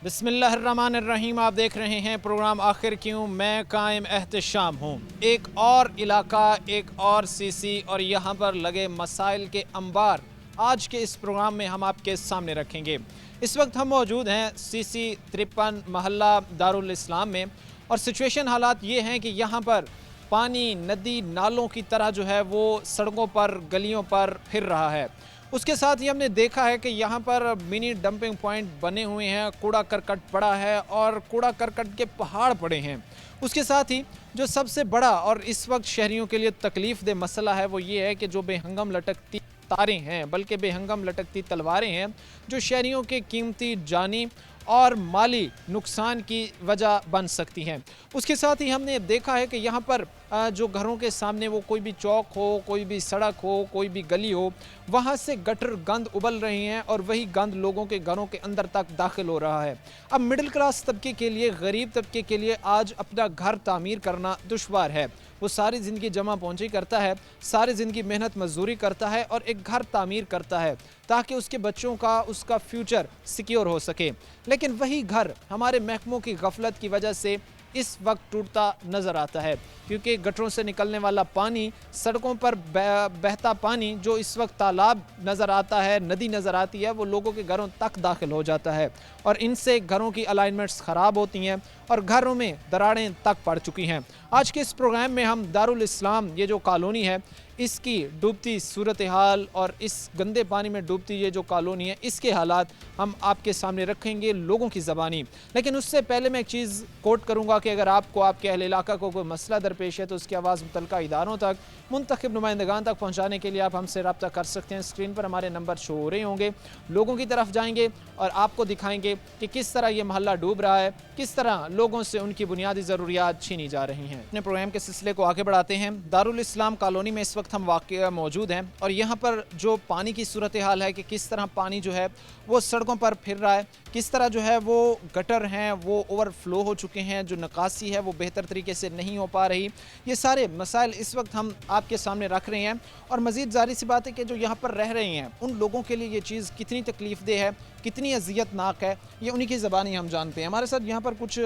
बिस्मिल्लाहिर्रहमानिर्रहीम। आप देख रहे हैं प्रोग्राम आखिर क्यों। मैं कायम एहतशाम हूँ। एक और इलाका, एक और सीसी और यहाँ पर लगे मसाइल के अंबार आज के इस प्रोग्राम में हम आपके सामने रखेंगे। इस वक्त हम मौजूद हैं सीसी 53 महल्ला दारुल इस्लाम में और सिचुएशन हालात ये हैं कि यहाँ पर पानी नदी नालों की तरह जो है वो सड़कों पर गलियों पर फिर रहा है। उसके साथ ही हमने देखा है कि यहाँ पर मिनी डंपिंग पॉइंट बने हुए हैं, कूड़ा करकट पड़ा है और कूड़ा करकट के पहाड़ पड़े हैं। उसके साथ ही जो सबसे बड़ा और इस वक्त शहरियों के लिए तकलीफ दे मसला है वो ये है कि जो बेहंगम लटकती तारें हैं, बल्कि बेहंगम लटकती तलवारें हैं, जो शहरियों के कीमती जानी और माली नुकसान की वजह बन सकती हैं। उसके साथ ही हमने देखा है कि यहाँ पर जो घरों के सामने वो कोई भी चौक हो, कोई भी सड़क हो, कोई भी गली हो, वहाँ से गटर गंद उबल रही हैं और वही गंद लोगों के घरों के अंदर तक दाखिल हो रहा है। अब मिडिल क्लास तबके के लिए, गरीब तबके के लिए आज अपना घर तामीर करना दुश्वार है। वो सारी ज़िंदगी जमा पूंजी करता है, सारी ज़िंदगी मेहनत मजदूरी करता है और एक घर तामीर करता है ताकि उसके बच्चों का, उसका फ्यूचर सिक्योर हो सके। लेकिन वही घर हमारे महकमों की गफलत की वजह से इस वक्त टूटता नज़र आता है, क्योंकि गटरों से निकलने वाला पानी, सड़कों पर बहता पानी जो इस वक्त तालाब नज़र आता है, नदी नज़र आती है, वो लोगों के घरों तक दाखिल हो जाता है और इनसे घरों की अलाइनमेंट्स ख़राब होती हैं और घरों में दरारें तक पड़ चुकी हैं। आज के इस प्रोग्राम में हम दारुल इस्लाम, ये जो कॉलोनी है, इसकी डूबती सूरत हाल और इस गंदे पानी में डूबती ये जो कॉलोनी है, इसके हालात हम आपके सामने रखेंगे लोगों की ज़बानी। लेकिन उससे पहले मैं एक चीज़ कोट करूँगा कि अगर आपको, आपके अहल इलाका को कोई मसला दरपेश है तो उसकी आवाज़ मुतल्लिका इदारों तक, मुंतखब नुमाइंदगान तक पहुँचाने के लिए आप हमसे रब्ता कर सकते हैं। स्क्रीन पर हमारे नंबर शो हो रहे होंगे, लोगों की तरफ जाएंगे और आपको दिखाएंगे कि किस तरह ये महल्ला डूब रहा है, किस तरह लोगों से उनकी बुनियादी ज़रूरियात छीनी जा रही हैं। अपने प्रोग्राम के सिलसिले को आगे बढ़ाते हैं। दारुल इस्लाम कॉलोनी में इस वक्त हम वाक़ मौजूद हैं और यहाँ पर जो पानी की सूरत हाल है कि किस तरह पानी जो है वो सड़कों पर फिर रहा है, किस तरह जो है वो गटर हैं वो ओवरफ्लो हो चुके हैं, जो निकासी है वो बेहतर तरीके से नहीं हो पा रही। ये सारे मसाइल इस वक्त हम आपके सामने रख रहे हैं और मज़ीद ज़ाहिर सी बात है कि जो यहाँ पर रह रहे हैं उन लोगों के लिए ये चीज़ कितनी तकलीफ़ देह है, कितनी अजियतनाक है, ये उन्हीं की ज़बानी हम जानते हैं। हमारे साथ यहाँ पर कुछ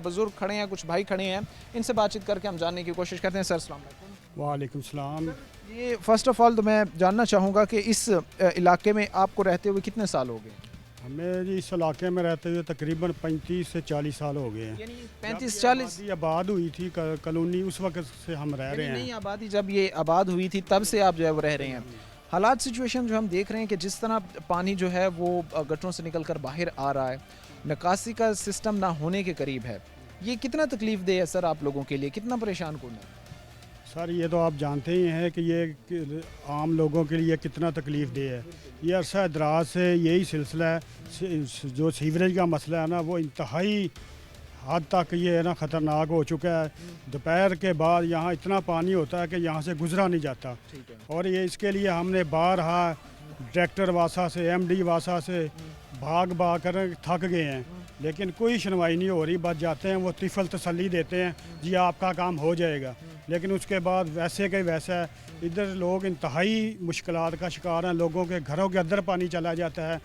बुज़ुर्ग खड़े हैं, कुछ भाई खड़े हैं, इनसे बातचीत करके हम जानने की कोशिश करते हैं। सर अस्सलाम वालेकुम। वालेकुम सलाम। ये फ़र्स्ट ऑफ़ ऑल तो मैं जानना चाहूँगा कि इस इलाके में आपको रहते हुए कितने साल हो गए? हमें जी इस इलाके में रहते हुए तकरीबन 35 से 40 साल हो गए हैं। यानी 35-40 आबाद हुई थी कॉलोनी, उस वक्त से हम रह रहे हैं। नई आबादी जब ये आबाद हुई थी तब से आप जो है वो रह रहे हैं। हालात सिचुएशन जो हम देख रहे हैं कि जिस तरह पानी जो है वो गटरों से निकल कर बाहर आ रहा है, निकासी का सिस्टम ना होने के करीब है, ये कितना तकलीफ़ दे है सर आप लोगों के लिए, कितना परेशान कौन है? सर ये तो आप जानते ही हैं कि ये आम लोगों के लिए कितना तकलीफ़ दे है। ये अरसा दराज से यही सिलसिला है, जो सीवरेज का मसला है ना वो इंतहाई हद तक ये है ना ख़तरनाक हो चुका है। दोपहर के बाद यहाँ इतना पानी होता है कि यहाँ से गुजरा नहीं जाता और ये इसके लिए हमने बारहा डायरेक्टर वासा से, एमडी वासा से भाग कर थक गए हैं, लेकिन कोई सुनवाई नहीं हो रही। बच जाते हैं, वो तिफल तसल्ली देते हैं जी आपका काम हो जाएगा, लेकिन उसके बाद वैसे के वैसा इधर लोग इंतहाई मुश्किलात का शिकार हैं। लोगों के घरों के अंदर पानी चला जाता है।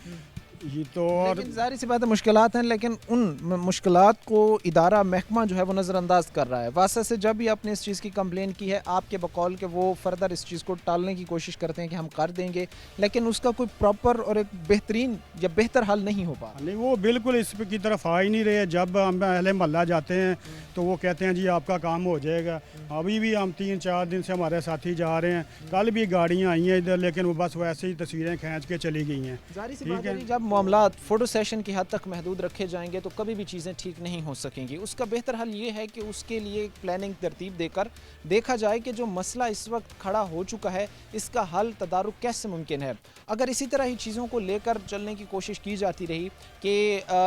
ये तो और जाहिर सी बात है मुश्किलात हैं, लेकिन उन मुश्किलात को इदारा महकमा जो है वो नज़रअंदाज कर रहा है। वासा से जब भी आपने इस चीज़ की कंप्लेन की है, आपके बकौल के वो फर्दर इस चीज़ को टालने की कोशिश करते हैं कि हम कर देंगे, लेकिन उसका कोई प्रॉपर और एक बेहतरीन या बेहतर हल नहीं हो पा। नहीं, वो बिल्कुल इस की तरफ आ ही नहीं रहे। जब हम अहले मोहल्ला जाते हैं तो वो कहते हैं जी आपका काम हो जाएगा। अभी भी हम 3-4 दिन से हमारे साथी जा रहे हैं, कल भी गाड़ियाँ आई हैं इधर, लेकिन वो बस वैसे ही तस्वीरें खींच के चली गई हैं। ठीक है, जब मामला फ़ोटो सेशन की हद तक महदूद रखे जाएंगे तो कभी भी चीज़ें ठीक नहीं हो सकेंगी। उसका बेहतर हल ये है कि उसके लिए प्लानिंग तरतीब देकर देखा जाए कि जो मसला इस वक्त खड़ा हो चुका है इसका हल तदारुक कैसे मुमकिन है। अगर इसी तरह ही चीज़ों को लेकर चलने की कोशिश की जाती रही कि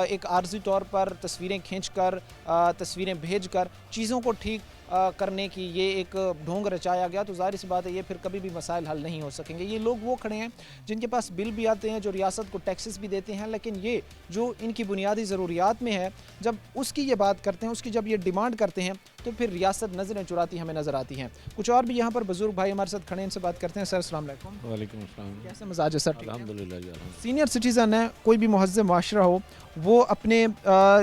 एक आर्जी तौर पर तस्वीरें खींच कर, तस्वीरें भेज कर चीज़ों को ठीक करने की ये एक ढोंग रचाया गया, तो ज़ाहिर सी बात है ये फिर कभी भी मसाइल हल नहीं हो सकेंगे। ये लोग वो खड़े हैं जिनके पास बिल भी आते हैं, जो रियासत को टैक्सेस भी देते हैं, लेकिन ये जो इनकी बुनियादी ज़रूरियात में है, जब उसकी ये बात करते हैं, उसकी जब ये डिमांड करते हैं, तो फिर रियासत नज़रें चुराती हमें नज़र आती हैं। कुछ और भी यहाँ पर बुजुर्ग भाई हमारे साथ खड़े हैं, इनसे बात करते हैं। सर अस्सलाम वालेकुम। वालेकुम अस्सलाम। कैसे मिजाज है सर? ठीक है? अल्हम्दुलिल्लाह जी, अल्हम्दुलिल्लाह। सीनियर सिटीज़न है, कोई भी मुहज़्ज़म माशरा हो, वो अपने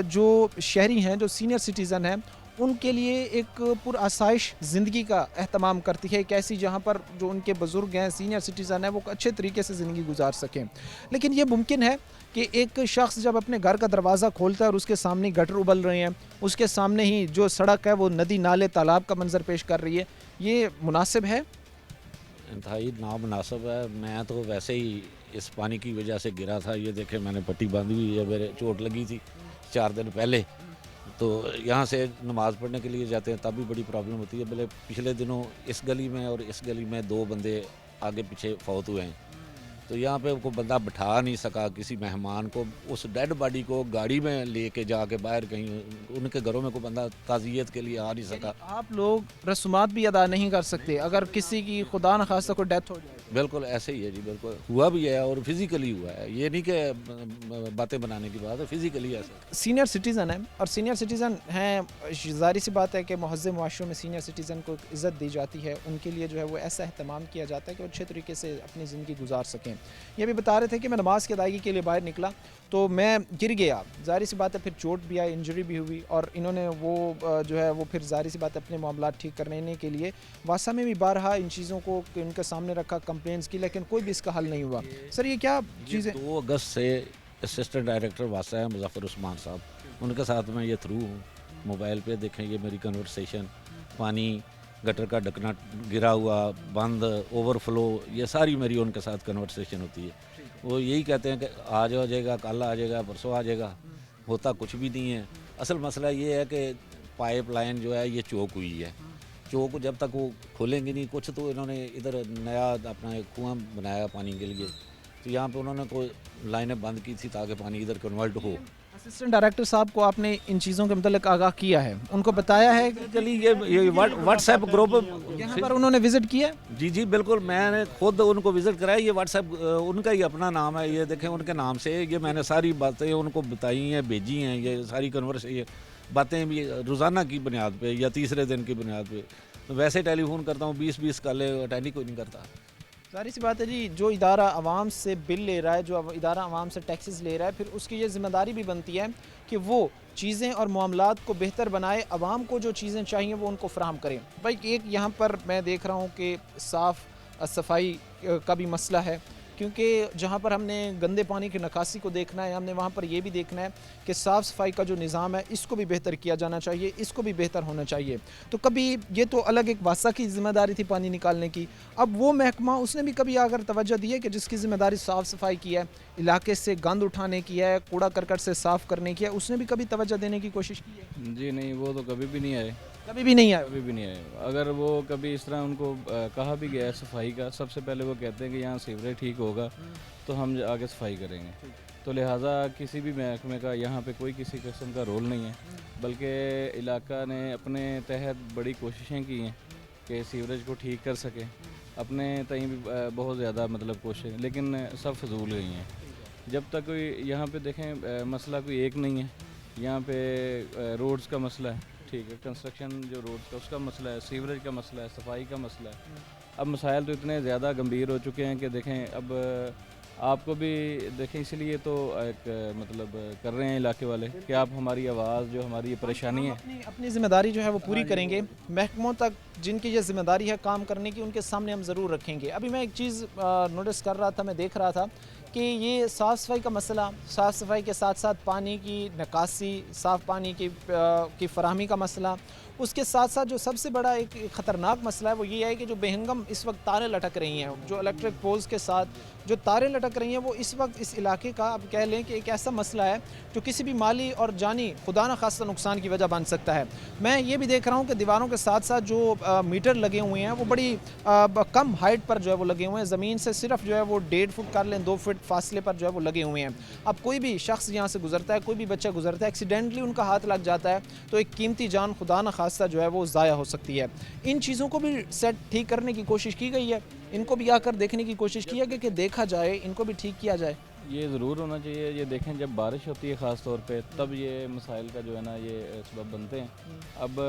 जो शहरी हैं, जो सीनियर सिटीज़न हैं, उनके लिए एक पुरआसाइश ज़िंदगी का एहतमाम करती है, एक ऐसी जहाँ पर जो उनके बुज़ुर्ग हैं, सीनियर सिटीज़न हैं, वो अच्छे तरीके से ज़िंदगी गुजार सकें। लेकिन ये मुमकिन है कि एक शख्स जब अपने घर का दरवाज़ा खोलता है और उसके सामने गटर उबल रहे हैं, उसके सामने ही जो सड़क है वो नदी नाले तालाब का मंजर पेश कर रही है, ये मुनासिब है? इंतहाई नामुनासिब है। मैं तो वैसे ही इस पानी की वजह से गिरा था। ये देखे मैंने पट्टी बांधी हुई है, मेरे चोट लगी थी 4 दिन पहले। तो यहाँ से नमाज़ पढ़ने के लिए जाते हैं तब भी बड़ी प्रॉब्लम होती है। भले पिछले दिनों इस गली में और इस गली में 2 बंदे आगे पीछे फौत हुए हैं, तो यहाँ पे को बंदा बिठा नहीं सका किसी मेहमान को, उस डेड बॉडी को गाड़ी में लेके जाके बाहर कहीं उनके घरों में को बंदा ताज़ियत के लिए आ नहीं सका। आप लोग रस्मात भी अदा नहीं कर सकते अगर किसी की खुदा न खास्ता कोई डेथ हो जाए? बिल्कुल ऐसे ही है जी, बिल्कुल हुआ भी है और फिज़िकली हुआ है। ये नहीं कि बातें बनाने की बात है, फिज़िकली ऐसा। सीनियर सिटीज़न है और सीनियर सिटीज़न हैं, ज़ाहिर सी बात है कि मुहज़्ज़म मुआशरों में सीनियर सिटीज़न को इज़्ज़त दी जाती है, उनके लिए जो है वो ऐसा अहतमाम किया जाता है कि वो अच्छे तरीके से अपनी ज़िंदगी गुजार सकें। ये भी बता रहे थे कि मैं नमाज़ की अदायगी के लिए बाहर निकला तो मैं गिर गया, ज़ाहिर सी बात है फिर चोट भी आई, इंजरी भी हुई, और इन्होंने वो जो है वो फिर ज़ाहिर सी बात है अपने मामलात ठीक करने के लिए वासा में भी बारहा इन चीज़ों को इनके सामने रखा, कंप्लेंट्स की, लेकिन कोई भी इसका हल नहीं हुआ। सर ये क्या चीज़ें? 2 अगस्त से असिस्टेंट डायरेक्टर वासा है मुज़फ़्फ़र उस्मान साहब, उनके साथ मैं ये थ्रू हूँ। मोबाइल पे देखें ये मेरी कन्वर्सेशन, पानी, गटर का ढकना गिरा हुआ, बंद, ओवरफ्लो, ये सारी मेरी उनके साथ कन्वर्सेशन होती है। वो यही कहते हैं कि आज हो जाएगा, कल आ जाएगा, परसों आ जाएगा, होता कुछ भी नहीं है। असल मसला ये है कि पाइप लाइन जो है ये चौक हुई है। चौक जब तक वो खोलेंगे नहीं, कुछ तो इन्होंने इधर नया अपना एक कुआं बनाया पानी के लिए, तो यहाँ पे उन्होंने कोई लाइनें बंद की थी ताकि पानी इधर कन्वर्ट हो। असिस्टेंट डायरेक्टर साहब को आपने इन चीज़ों के मतलब आगाह किया है, उनको बताया है कि चलिए ये व्हाट्सएप ग्रुप यहाँ पर उन्होंने विज़िट किया? जी जी बिल्कुल, मैंने खुद उनको विज़िट कराया। ये व्हाट्सएप उनका ही अपना नाम है, ये देखें उनके नाम से ये मैंने सारी बातें उनको बताई हैं, भेजी हैं, ये सारी ये बातें भी रोज़ाना की बुनियाद पे या तीसरे दिन की बुनियाद पे। तो वैसे टेलीफोन करता हूँ 20-20 कॉलें अटेंड ही कोई नहीं करता। सारी सी बात है जी, जो इदारा आवाम से बिल ले रहा है, जो इदारा आवाम से टैक्सेस ले रहा है, फिर उसकी ये ज़िम्मेदारी भी बनती है कि वो चीज़ें और मामलात को बेहतर बनाए, आवाम को जो चीज़ें चाहिए वो उनको फराहम करें। भाई एक यहाँ पर मैं देख रहा हूँ कि साफ़ सफाई का भी मसला है, क्योंकि जहाँ पर हमने गंदे पानी की निकासी को देखना है, हमने वहाँ पर ये भी देखना है कि साफ़ सफाई का जो निज़ाम है इसको भी बेहतर किया जाना चाहिए, इसको भी बेहतर होना चाहिए। तो कभी ये तो अलग एक वासा की ज़िम्मेदारी थी पानी निकालने की, अब वो महकमा उसने भी कभी अगर तवज्जो दी है कि जिसकी ज़िम्मेदारी साफ़ सफाई की है, इलाके से गंद उठाने की है, कूड़ा करकट से साफ़ करने की है, उसने भी कभी तवज्जो देने की कोशिश की है? जी नहीं, वो तो कभी भी नहीं आए, कभी भी नहीं आया। कभी भी नहीं आए। अगर वो कभी इस तरह उनको कहा भी गया है सफाई का, सबसे पहले वो कहते हैं कि यहाँ सीवरेज ठीक होगा तो हम आगे सफाई करेंगे। तो लिहाजा किसी भी महकमे का यहाँ पे कोई किसी किस्म का रोल नहीं है, बल्कि इलाका ने अपने तहत बड़ी कोशिशें की हैं कि सीवरेज को ठीक कर सके, अपने तई भी बहुत ज़्यादा मतलब कोशिश, लेकिन सब फजूल गई हैं। जब तक कोई यहाँ पे देखें मसला कोई एक नहीं है, यहाँ पे रोड्स का मसला है, ठीक है, कंस्ट्रक्शन जो रोड्स का उसका मसला है, सीवरेज का मसला है, सफाई का मसला है। अब मसाइल तो इतने ज़्यादा गंभीर हो चुके हैं कि देखें अब आपको भी देखें, इसलिए तो एक मतलब कर रहे हैं इलाके वाले कि आप हमारी आवाज़ जो हमारी ये परेशानी है, अपनी ज़िम्मेदारी जो है वो पूरी करेंगे। महकमों तक जिनकी ये ज़िम्मेदारी है काम करने की, उनके सामने हम ज़रूर रखेंगे। अभी मैं एक चीज़ नोटिस कर रहा था, मैं देख रहा था कि ये साफ़ सफाई का मसला, साफ़ सफाई के साथ साथ पानी की निकासी, साफ़ पानी की फ़राहमी का मसला, उसके साथ साथ जो सबसे बड़ा एक ख़तरनाक मसला है वो ये है कि जो बेहंगम इस वक्त तारें लटक रही हैं, जो इलेक्ट्रिक पोल्स के साथ जो तारें लटक रही हैं वो इस वक्त इस इलाके का अब कह लें कि एक ऐसा मसला है जो किसी भी माली और जानी खुदा न खास्ता नुकसान की वजह बन सकता है। मैं ये भी देख रहा हूँ कि दीवारों के साथ साथ जो मीटर लगे हुए हैं वो बड़ी कम हाइट पर जो है वो लगे हुए हैं, ज़मीन से सिर्फ जो है वो 1.5 फुट कर लें 2 फुट फासले पर जो है वो लगे हुए हैं। अब कोई भी शख्स यहाँ से गुजरता है, कोई भी बच्चा गुजरता है, एक्सीडेंटली उनका हाथ लग जाता है तो एक कीमती जान खुदा न खास्ता जो है वो ज़ाया हो सकती है। इन चीज़ों को भी सेट ठीक करने की कोशिश की गई है, इनको भी आकर देखने की कोशिश की है कि देखा जाए, इनको भी ठीक किया जाए। ये ज़रूर होना चाहिए। ये देखें जब बारिश होती है ख़ास तौर पे तब ये मसाइल का जो है ना ये सबब बनते हैं। अब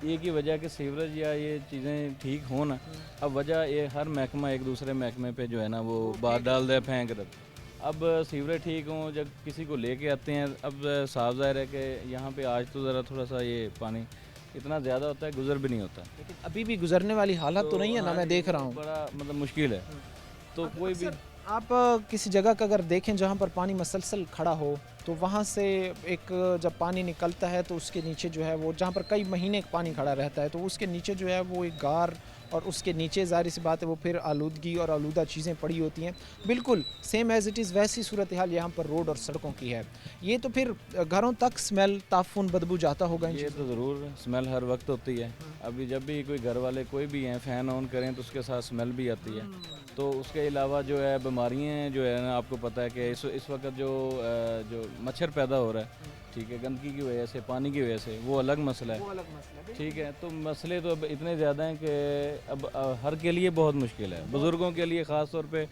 एक ही वजह कि सीवरेज या ये चीज़ें ठीक हो ना, अब वजह ये हर महकमा एक दूसरे महकमे पे जो है ना वो बात डाल दे, फेंक दे। अब सीवरेज ठीक हों, जब किसी को लेके आते हैं, अब साफ ज़ाहिर है कि यहाँ पे आज तो ज़रा थोड़ा सा ये पानी इतना ज़्यादा होता है, गुजर भी नहीं होता। लेकिन अभी भी गुजरने वाली हालत तो नहीं है ना, मैं देख रहा हूँ बड़ा मतलब मुश्किल है। तो कोई भी आप किसी जगह का अगर देखें जहाँ पर पानी मसलसल खड़ा हो तो वहाँ से एक जब पानी निकलता है तो उसके नीचे जो है वो जहाँ पर कई महीने पानी खड़ा रहता है तो उसके नीचे जो है वो एक गार और उसके नीचे ज़ाहिर सी बात है वो फिर आलूदगी और आलूदा चीज़ें पड़ी होती हैं। बिल्कुल सेम एज़ इट इज़ वैसी सूरत हाल यहाँ पर रोड और सड़कों की है। ये तो फिर घरों तक स्मेल ताफुन बदबू जाता होगा। ये तो ज़रूर स्मेल हर वक्त होती है। अभी जब भी कोई घर वाले कोई भी हैं फ़ैन ऑन करें तो उसके साथ स्मेल भी आती है। तो उसके अलावा जो है बीमारियाँ जो है ना, आपको पता है कि इस वक्त जो मच्छर पैदा हो रहा है, ठीक है, गंदगी की वजह से, पानी की वजह से, वो अलग मसला है। ठीक है, तो मसले तो अब इतने ज़्यादा हैं कि अब हर के लिए बहुत मुश्किल है। बुज़ुर्गों के लिए ख़ास तौर पे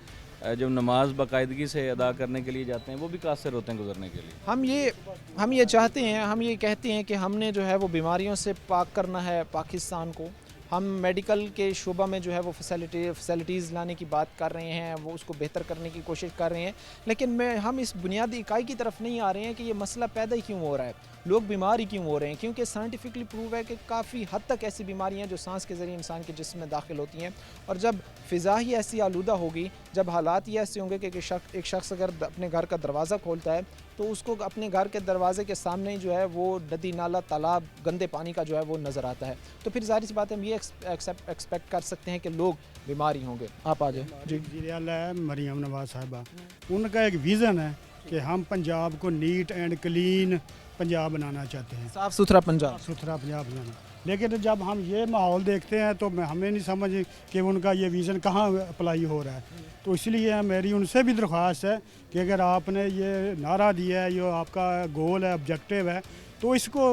जो नमाज बाकायदगी से अदा करने के लिए जाते हैं वो भी कासिर होते हैं गुजरने के लिए। हम ये चाहते हैं, हम ये कहते हैं कि हमने जो है वो बीमारियों से पाक करना है पाकिस्तान को। हम मेडिकल के शोबा में जो है वो फैसिलिटीज़ लाने की बात कर रहे हैं, वो उसको बेहतर करने की कोशिश कर रहे हैं, लेकिन हम इस बुनियादी इकाई की तरफ नहीं आ रहे हैं कि ये मसला पैदा ही क्यों हो रहा है, लोग बीमार ही क्यों हो रहे हैं। क्योंकि साइंटिफिकली प्रूव है कि काफ़ी हद तक ऐसी बीमारियां हैं जो सांस के ज़रिए इंसान के जिस्म में दाखिल होती हैं। और जब फ़िज़ा ही ऐसी आलूदा होगी, जब हालात ही ऐसे होंगे कि एक शख्स अगर अपने घर का दरवाज़ा खोलता है तो उसको अपने घर के दरवाजे के सामने ही जो है वो नदी नाला तालाब गंदे पानी का जो है वो नज़र आता है, तो फिर ज़ाहिर सी बात है हम ये एक्सपेक्ट कर सकते हैं कि लोग बीमार ही होंगे। आप आ जाए जी। है मरियम नवाज साहिबा, उनका एक विज़न है कि हम पंजाब को नीट एंड क्लीन पंजाब बनाना चाहते हैं, साफ़ सुथरा पंजाब बनाना। लेकिन जब हम ये माहौल देखते हैं तो हमें नहीं समझ कि उनका ये विज़न कहाँ अप्लाई हो रहा है। तो इसलिए मेरी उनसे भी दरख्वास्त है कि अगर आपने ये नारा दिया है, ये आपका गोल है, ऑब्जेक्टिव है, तो इसको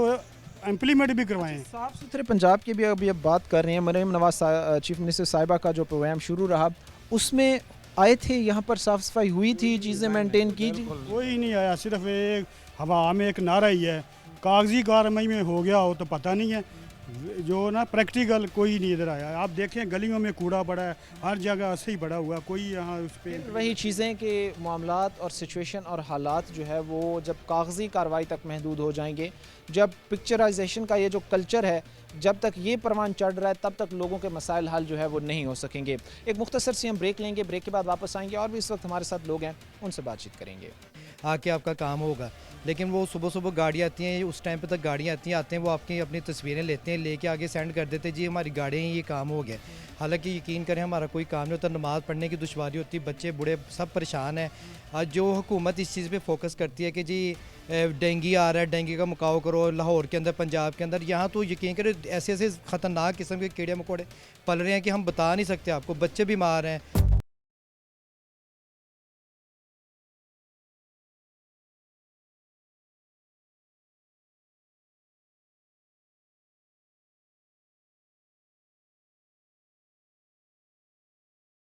इम्प्लीमेंट भी करवाएं। साफ़ सुथरे पंजाब की भी अभी अब बात कर रहे हैं। मरियम नवाज चीफ मिनिस्टर साहिबा का जो प्रोग्राम शुरू रहा उसमें आए थे, यहाँ पर साफ़ सफाई हुई थी, चीज़ें मेंटेन की थी? कोई नहीं आया, सिर्फ एक हवा में एक नारा ही है। कागजी कार्रवाई में हो गया हो तो पता नहीं है, जो ना प्रैक्टिकल कोई नहीं इधर आया। आप देखें गलियों में कूड़ा पड़ा है, हर जगह ऐसे ही पड़ा हुआ, कोई यहाँ उस पर वही चीज़ें कि मामलात और सिचुएशन और हालात जो है वो जब कागजी कार्रवाई तक महदूद हो जाएंगे, जब पिक्चराइजेशन का ये जो कल्चर है जब तक ये परवान चढ़ रहा है तब तक लोगों के मसाइल हल जो है वो नहीं हो सकेंगे। एक मुख्तसर सी हम ब्रेक लेंगे, ब्रेक के बाद वापस आएंगे और भी इस वक्त हमारे साथ लोग हैं उनसे बातचीत करेंगे। आके आपका काम होगा, लेकिन वो सुबह सुबह गाड़ी आती हैं, उस टाइम पे तक गाड़ियाँ आते हैं, वो आपकी अपनी तस्वीरें लेते हैं, लेके आगे सेंड कर देते हैं, जी हमारी गाड़ियाँ हैं, ये काम हो गया। हालांकि यकीन करें हमारा कोई काम नहीं होता, नमाज़ पढ़ने की दुश्वारी होती है, बच्चे बूढ़े सब परेशान हैं। आज जो हुकूमत इस चीज़ पे फोकस करती है कि जी डेंगू आ रहा है, डेंगू का मुकाव करो, लाहौर के अंदर, पंजाब के अंदर, यहाँ तो यकीन करें ऐसे ऐसे ख़तरनाक किस्म के कीड़े मकोड़े पल रहे हैं कि हम बता नहीं सकते आपको, बच्चे बीमार हैं।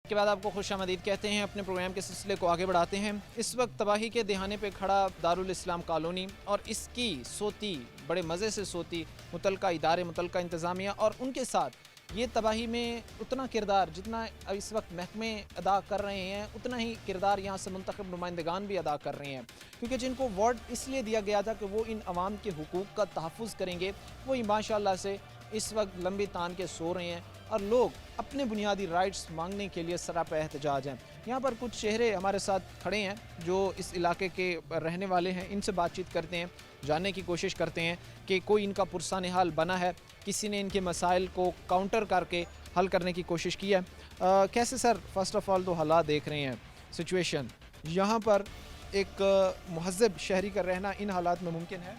के बाद आपको खुशामदीद कहते हैं। अपने प्रोग्राम के सिलसिले को आगे बढ़ाते हैं। इस वक्त तबाही के दहाने पे खड़ा दारुल इस्लाम कॉलोनी और इसकी सोती, बड़े मज़े से सोती मुतलका इदारे, मुतलका इंतज़ामिया और उनके साथ ये तबाही में उतना किरदार जितना इस वक्त महकमे अदा कर रहे हैं उतना ही किरदार यहाँ से मुंतखब नुमाइंदगान भी अदा कर रहे हैं, क्योंकि जिनको वार्ड इसलिए दिया गया था कि वो इन अवाम के हुकूक का तहफ़्फ़ुज़ करेंगे, वही माशाअल्लाह से इस वक्त लंबी तान के सो रहे हैं और लोग अपने बुनियादी राइट्स मांगने के लिए सरापा एहतजाज हैं। यहाँ पर कुछ चेहरे हमारे साथ खड़े हैं जो इस इलाके के रहने वाले हैं, इनसे बातचीत करते हैं, जानने की कोशिश करते हैं कि कोई इनका पुरसान हाल बना है, किसी ने इनके मसाइल को काउंटर करके हल करने की कोशिश की है। कैसे सर, फर्स्ट ऑफ ऑल तो हालात देख रहे हैं, सिचुएशन यहाँ पर एक महज़ब शहरी का रहना इन हालात में मुमकिन है?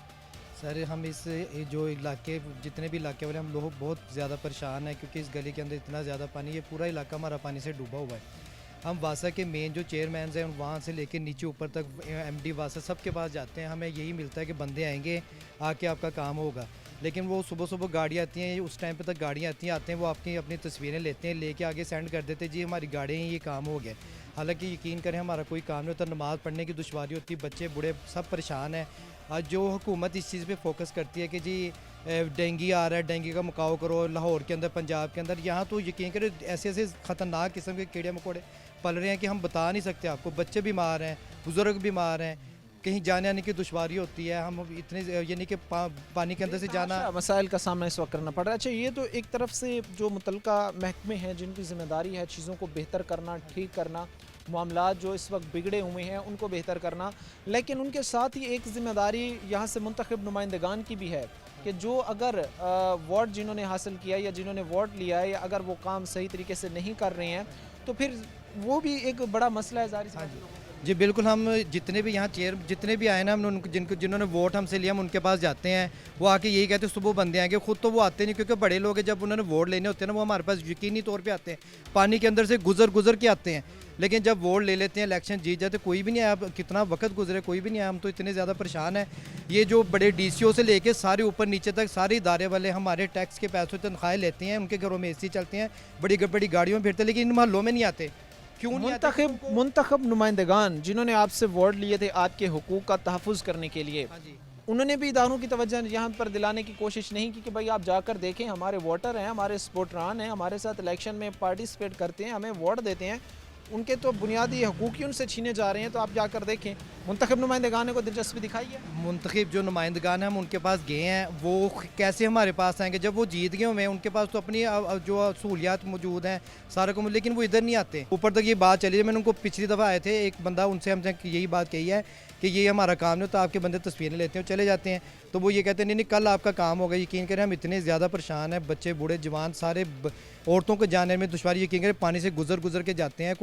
सर हम इस जो इलाके जितने भी इलाके वाले हम लोग बहुत ज़्यादा परेशान हैं, क्योंकि इस गली के अंदर इतना ज़्यादा पानी, ये पूरा इलाका हमारा पानी से डूबा हुआ है। हम वासा के मेन जो चेयरमैन हैं वहाँ से लेकर नीचे ऊपर तक एमडी वासा सबके पास जाते हैं, हमें यही मिलता है कि बंदे आएंगे, आके आपका काम होगा। लेकिन वो सुबह सुबह गाड़ियाँ आती हैं, उस टाइम पे तक गाड़ियाँ आते हैं, वो आपकी अपनी तस्वीरें लेते हैं, लेके आगे सेंड कर देते हैं, जी हमारी गाड़ियाँ ये काम हो गया। हालांकि यकीन करें हमारा कोई काम नहीं होता, नमाज़ पढ़ने की दुश्वारी होती है, बच्चे बूढ़े सब परेशान हैं। आज जो हुकूमत इस चीज़ पे फोकस करती है कि जी डेंगू आ रहा है, डेंगू का मुकाव करो, लाहौर के अंदर, पंजाब के अंदर, यहाँ तो यकीन करें ऐसे ऐसे ख़तरनाक किस्म के कीड़े मकोड़े पल रहे हैं कि हम बता नहीं सकते आपको। बच्चे बीमार हैं, बुज़ुर्ग बीमार हैं, कहीं जाने आने की दुश्वारी होती है। हम इतने यानी कि पानी के अंदर से जाना मसाइल का सामना इस वक्त करना पड़ रहा है। अच्छा, ये तो एक तरफ से जो मुतलका महकमे हैं जिनकी ज़िम्मेदारी है चीज़ों को बेहतर करना, ठीक करना, मामलात जो इस वक्त बिगड़े हुए हैं उनको बेहतर करना, लेकिन उनके साथ ही एक ज़िम्मेदारी यहाँ से मुंतखब नुमाइंदगान की भी है कि जो अगर वोट जिन्होंने हासिल किया या जिन्होंने वोट लिया है, या अगर वो काम सही तरीके से नहीं कर रहे हैं तो फिर वो भी एक बड़ा मसला है ज़ाहिर सी बात है। जी बिल्कुल। हम जितने भी यहाँ जितने भी आए ना, हम जिन्होंने वोट हमसे लिया, हम उनके पास जाते हैं, वो आके यही कहते हैं सुबह बंदे आएंगे। खुद तो वो आते नहीं, क्योंकि बड़े लोग हैं, जब उन्होंने वोट लेने होते हैं ना, वो हमारे पास यकीनी तौर पे आते हैं, पानी के अंदर से गुजर के आते हैं। लेकिन जब वोट ले लेते हैं, इलेक्शन जीत जाते, कोई भी नहीं आया। कितना वक्त गुजरे, कोई भी नहीं आया। हम तो इतने ज़्यादा परेशान हैं। ये जो बड़े DCO से लेके सारे ऊपर नीचे तक सारे इदारे वाले हमारे टैक्स के पैसों से तनख्वाहें लेते हैं, उनके घरों में AC चलते हैं, बड़ी बड़ी गाड़ियों में फिरते हैं, लेकिन इन मोहल्लों में नहीं आते। क्यों नहीं आते? मुंतखब नुमाइंदगान जिन्होंने आपसे वोट लिए थे आपके हुकूक का तहफ़्फ़ुज़ करने के लिए, हाँ जी। उन्होंने भी इदारों की तवज्जो यहाँ पर दिलाने की कोशिश नहीं की कि भाई आप जाकर देखें, हमारे वोटर हैं, हमारे सपोर्टरान हैं, हमारे साथ इलेक्शन में पार्टिसिपेट करते हैं, हमें वोट देते हैं, उनके तो बुनियादी हकूक़ ही उनसे छीने जा रहे हैं, तो आप जाकर देखें। मुंतखब नुमाइंदगान को दिलचस्पी दिखाई है? मुंतखब जो नुमाइंदगान हैं हम उनके पास गए हैं, वो कैसे हमारे पास आएंगे जब वो जीत गए हुए हैं? उनके पास तो अपनी जो सहूलियात मौजूद हैं सारा को, लेकिन वो इधर नहीं आते। ऊपर तक ये बात चली है, मैंने उनको पिछली दफ़ा आए थे, एक बंदा उनसे हमसे यही बात कही है कि ये हमारा काम नहीं होता, आपके बंदे तस्वीरें लेते हैं चले जाते हैं। तो वो ये कहते हैं नहीं कल आपका काम होगा। यकीन करें हम इतने ज़्यादा परेशान हैं, बच्चे बूढ़े जवान सारे, औरतों को जाने में दुश्वारी। यकीन करें पानी से गुजर के जाते हैं।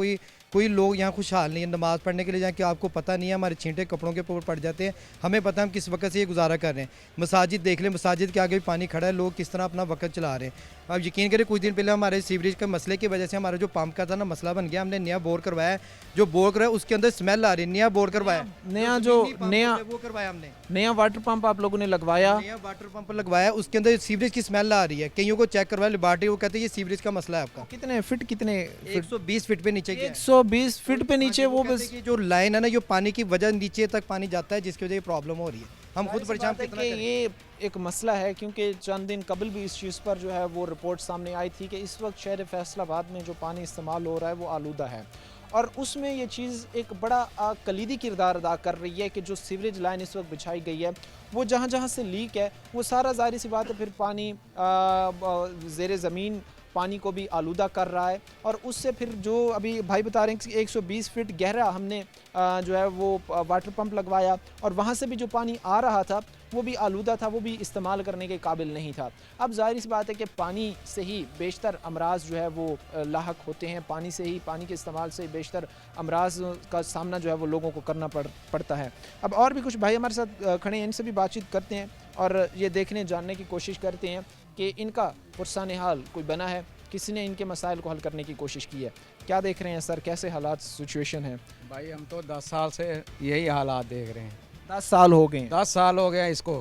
कोई लोग यहाँ खुशहाल नहीं है, नमाज़ पढ़ने के लिए जाएँ कि आपको पता नहीं है, हमारे छींटे कपड़ों के ऊपर पड़ जाते हैं, हमें पता है हम किस वक्त से ये गुजारा कर रहे हैं। मसाजिद देख लें, मसाजिद के आगे भी पानी खड़ा है, लोग किस तरह अपना वक्त चला रहे हैं। अब यकीन करें कुछ दिन पहले हमारे सीवरेज के मसले की वजह से हमारा जो पंप का था ना मसला बन गया, हमने नया बोर करवाया है। जो बोर करवाया उसके अंदर स्मेल आ रही है, नया बोर करवाया, नया वो करवाया हमने, नया वाटर पंप आप लोगों ने लगवाया, नया वाटर पंप लगवाया, उसके अंदर सीवरेज की स्मेल आ रही है। कईयों को चेक करवाया लेबार्टरी, वो कहते हैं ये सीवरेज का मसला है आपका। कितने फिट 120 फीट पे नीचे गया, 120 फीट पे नीचे, वो कहते बस हैं कि जो लाइन है ना, जो पानी की वजह नीचे तक पानी जाता है, जिसकी वजह ये प्रॉब्लम हो रही है। हम खुद परेशान कि कितना करें। ये एक मसला है, क्योंकि चंद दिन कबल भी इस चीज़ पर जो है वो रिपोर्ट सामने आई थी कि इस वक्त शहर फैसलाबाद में जो पानी इस्तेमाल हो रहा है वो आलूदा है, और उसमें ये चीज़ एक बड़ा कलीदी किरदार अदा कर रही है कि जो सीवरेज लाइन इस वक्त बिछाई गई है वो जहाँ जहाँ से लीक है वो सारा ज़ाहिर सी बात है फिर पानी ज़ेरे ज़मीन पानी को भी आलूदा कर रहा है, और उससे फिर जो अभी भाई बता रहे हैं कि 120 फीट गहरा हमने जो है वो वाटर पंप लगवाया, और वहाँ से भी जो पानी आ रहा था वो भी आलूदा था, वो भी इस्तेमाल करने के काबिल नहीं था। अब ज़ाहिर सी बात है कि पानी से ही बेशतर अमराज जो है वो लाहक होते हैं, पानी से ही, पानी के इस्तेमाल से बेशतर अमराज का सामना जो है वो लोगों को करना पड़ता है। अब और भी कुछ भाई हमारे साथ खड़े हैं, इनसे भी बातचीत करते हैं और ये देखने जानने की कोशिश करते हैं कि इनका पुरसान हाल कोई बना है, किसी ने इनके मसाइल को हल करने की कोशिश की है। क्या देख रहे हैं सर, कैसे हालात सिचुएशन है? भाई हम तो 10 साल से यही हालात देख रहे हैं। 10 साल हो गए? 10 साल हो गया इसको।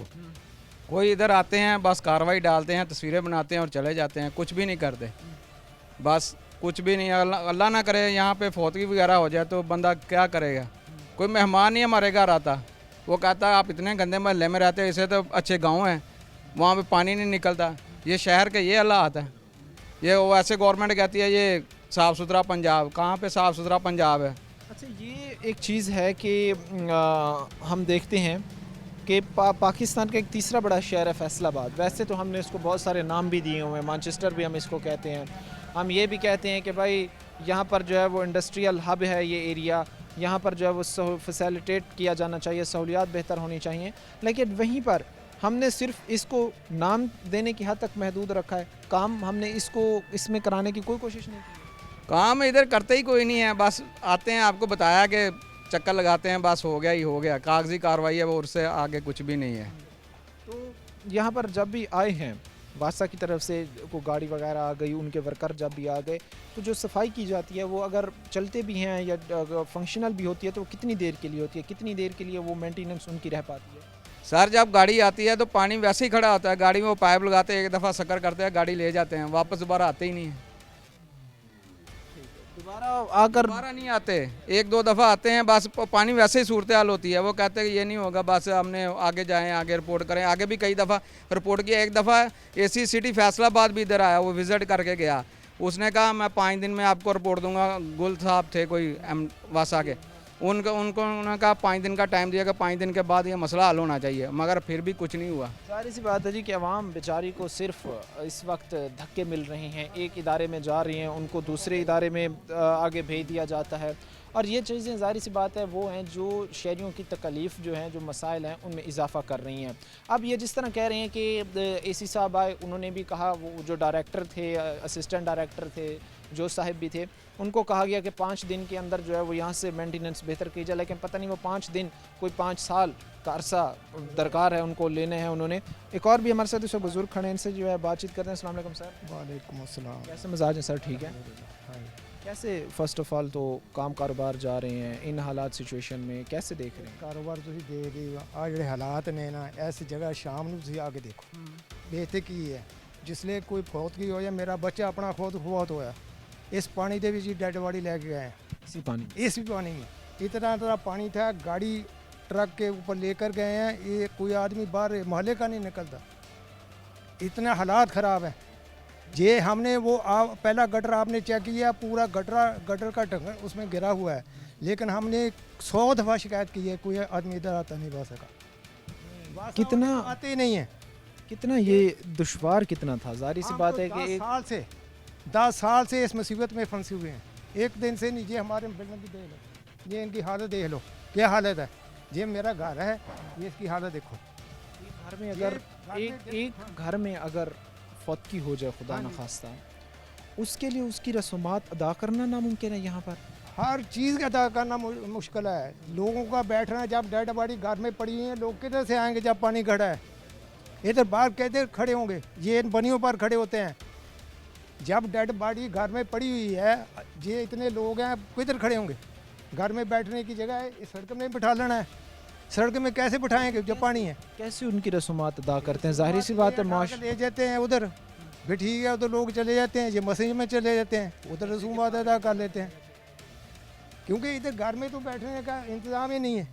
कोई इधर आते हैं बस कार्रवाई डालते हैं, तस्वीरें बनाते हैं और चले जाते हैं, कुछ भी नहीं करते, बस कुछ भी नहीं। अल्लाह ना करे यहाँ पे फौतगी वगैरह हो जाए तो बंदा क्या करेगा। कोई मेहमान नहीं हमारे घर आता, वो कहता आप इतने गंदे महल्ले में रहते हो, इसे तो अच्छे गाँव हैं, वहाँ पर पानी नहीं निकलता। ये शहर के ये हालात है। ये वैसे गवर्नमेंट कहती है ये साफ़ सुथरा पंजाब, कहाँ पे साफ़ सुथरा पंजाब है। अच्छा, ये एक चीज़ है कि हम देखते हैं कि पाकिस्तान का एक तीसरा बड़ा शहर है फैसलाबाद। वैसे तो हमने इसको बहुत सारे नाम भी दिए हुए हैं, मैनचेस्टर भी हम इसको कहते हैं, हम ये भी कहते हैं कि भाई यहाँ पर जो है वो इंडस्ट्रियल हब है ये एरिया, यहाँ पर जो है वो फैसिलिटेट किया जाना चाहिए, सहूलियात बेहतर होनी चाहिए। लेकिन वहीं पर हमने सिर्फ इसको नाम देने की हद तक महदूद रखा है, काम हमने इसमें कराने की कोई कोशिश नहीं की। काम इधर करते ही कोई नहीं है, बस आते हैं, आपको बताया कि चक्कर लगाते हैं, बस हो गया ही हो गया, कागजी कार्रवाई है वो, उससे आगे कुछ भी नहीं है। तो यहाँ पर जब भी आए हैं वासा की तरफ से को गाड़ी वगैरह आ गई, उनके वर्कर जब भी आ गए, तो जो सफाई की जाती है वो अगर चलते भी हैं या फंक्शनल भी होती है तो वो कितनी देर के लिए होती है, कितनी देर के लिए वो मेंटेनेंस उनकी रह पाती है? सर जब गाड़ी आती है तो पानी वैसे ही खड़ा होता है, गाड़ी में वो पाइप लगाते हैं, एक दफ़ा शक्कर करते हैं, गाड़ी ले जाते हैं, वापस दोबारा आते ही नहीं है। दोबारा नहीं आते, एक दो दफ़ा आते हैं, बस पानी वैसे ही सूरत हाल होती है। वो कहते हैं कि ये नहीं होगा, बस हमने आगे जाएं, आगे रिपोर्ट करें। आगे भी कई दफ़ा रिपोर्ट किया, एक दफ़ा एसी सिटी फैसलाबाद भी इधर आया, वो विज़िट करके गया, उसने कहा मैं 5 दिन में आपको रिपोर्ट दूंगा। गुल साहब थे कोई वासा के, उन्होंने कहा 5 दिन का टाइम दिया कि 5 दिन के बाद ये मसला हल होना चाहिए, मगर फिर भी कुछ नहीं हुआ। सारी सी बात है जी कि अवाम बेचारी को सिर्फ इस वक्त धक्के मिल रहे हैं, एक इदारे में जा रही हैं, उनको दूसरे इदारे में आगे भेज दिया जाता है, और ये चीज़ें ज़ाहिर सी बात है वो हैं जो शहरियों की तकलीफ़ जो हैं, जो मसाइल हैं, उनमें इजाफ़ा कर रही हैं। अब ये जिस तरह कह रहे हैं कि एसी साहब आए, उन्होंने भी कहा, वो जो डायरेक्टर थे, असिस्टेंट डायरेक्टर थे, जो साहिब भी थे, उनको कहा गया कि 5 दिन के अंदर जो है वो यहाँ से मेंटेनेंस बेहतर की जाए, लेकिन पता नहीं वो 5 दिन कोई 5 साल का अरसा दरकार है उनको लेने हैं उन्होंने। एक और भी हमारे साथ इस बुज़ुर्ग खड़े हैं, इनसे जो है बातचीत करते हैं। अस्सलाम वालेकुम सर। वालेकुम अस्सलाम। कैसे मिजाज हैं सर? ठीक है। कैसे फ़र्स्ट ऑफ ऑल तो काम कारोबार जा रहे हैं, इन हालात सिचुएशन में कैसे देख रहे हैं? ਕਾਰੋਬਾਰ ਤੁਸੀਂ ਦੇਖਦੇ ਹੋ ਆ ਜਿਹੜੇ ਹਾਲਾਤ ਨੇ ਨਾ, ਇਸ ਜਗ੍ਹਾ ਸ਼ਾਮ ਨੂੰ ਤੁਸੀਂ ਆ ਕੇ ਦੇਖੋ ਬੇਇੱਜ਼ਤੀ ਕੀ ਹੈ। ਜਿਸਲੇ ਕੋਈ ਫੌਤਗੀ ਹੋਇਆ, ਮੇਰਾ ਬੱਚਾ ਆਪਣਾ ਖੁਦ ਫੌਤ ਹੋਇਆ, इस पानी ਦੇ ਵਿੱਚ ਹੀ ਡੈਡ ਬਾਡੀ ਲੈ के गए हैं। इसी पानी इस भी पानी में इतना पानी था, गाड़ी ट्रक के ऊपर लेकर गए हैं, ये कोई आदमी बाहर मोहल्ले का नहीं निकलता, इतना हालात ख़राब है। ये हमने वो पहला गटर आपने चेक किया, पूरा गटर का ढंग उसमें गिरा हुआ है, लेकिन हमने 100 दफ़ा शिकायत की है, कोई आदमी इधर आता नहीं बा सका। कितना आते ही नहीं है। कितना ये दुश्वार कितना था? जाहिर सी बात है कि 10 साल से इस मुसीबत में फंसे हुए हैं। एक दिन से नहीं, ये हमारे बिल्डिंग की देख लो, ये इनकी हालत देख लो क्या हालत है। ये मेरा घर है, ये इसकी हालत देखो। घर में अगर एक घर में अगर फौतगी हो जाए, खुदा न खास्ता, उसके लिए उसकी रसूमात अदा करना नामुमकिन है। यहाँ पर हर चीज़ का अदा करना मुश्किल है। लोगों का बैठना, जब डेड बॉडी घर में पड़ी है, लोग किधर से आएंगे जब पानी खड़ा है? इधर बाहर कैसे खड़े होंगे? ये इन बनियों पर खड़े होते हैं। जब डेड बॉडी घर में पड़ी हुई है, ये इतने लोग हैं, किधर खड़े होंगे? घर में बैठने की जगह है, इस सड़क में बिठा लेना है, सड़क में कैसे बिठाएंगे जब पानी है? कैसे उनकी रसूमात अदा करते हैं? जाहिर सी बात है माश ले जाते हैं उधर, भी ठीक है, उधर लोग चले जाते हैं, ये मस्जिद में चले जाते हैं, उधर रसूमात अदा कर लेते हैं, क्योंकि इधर घर में तो बैठने का इंतज़ाम ही नहीं है।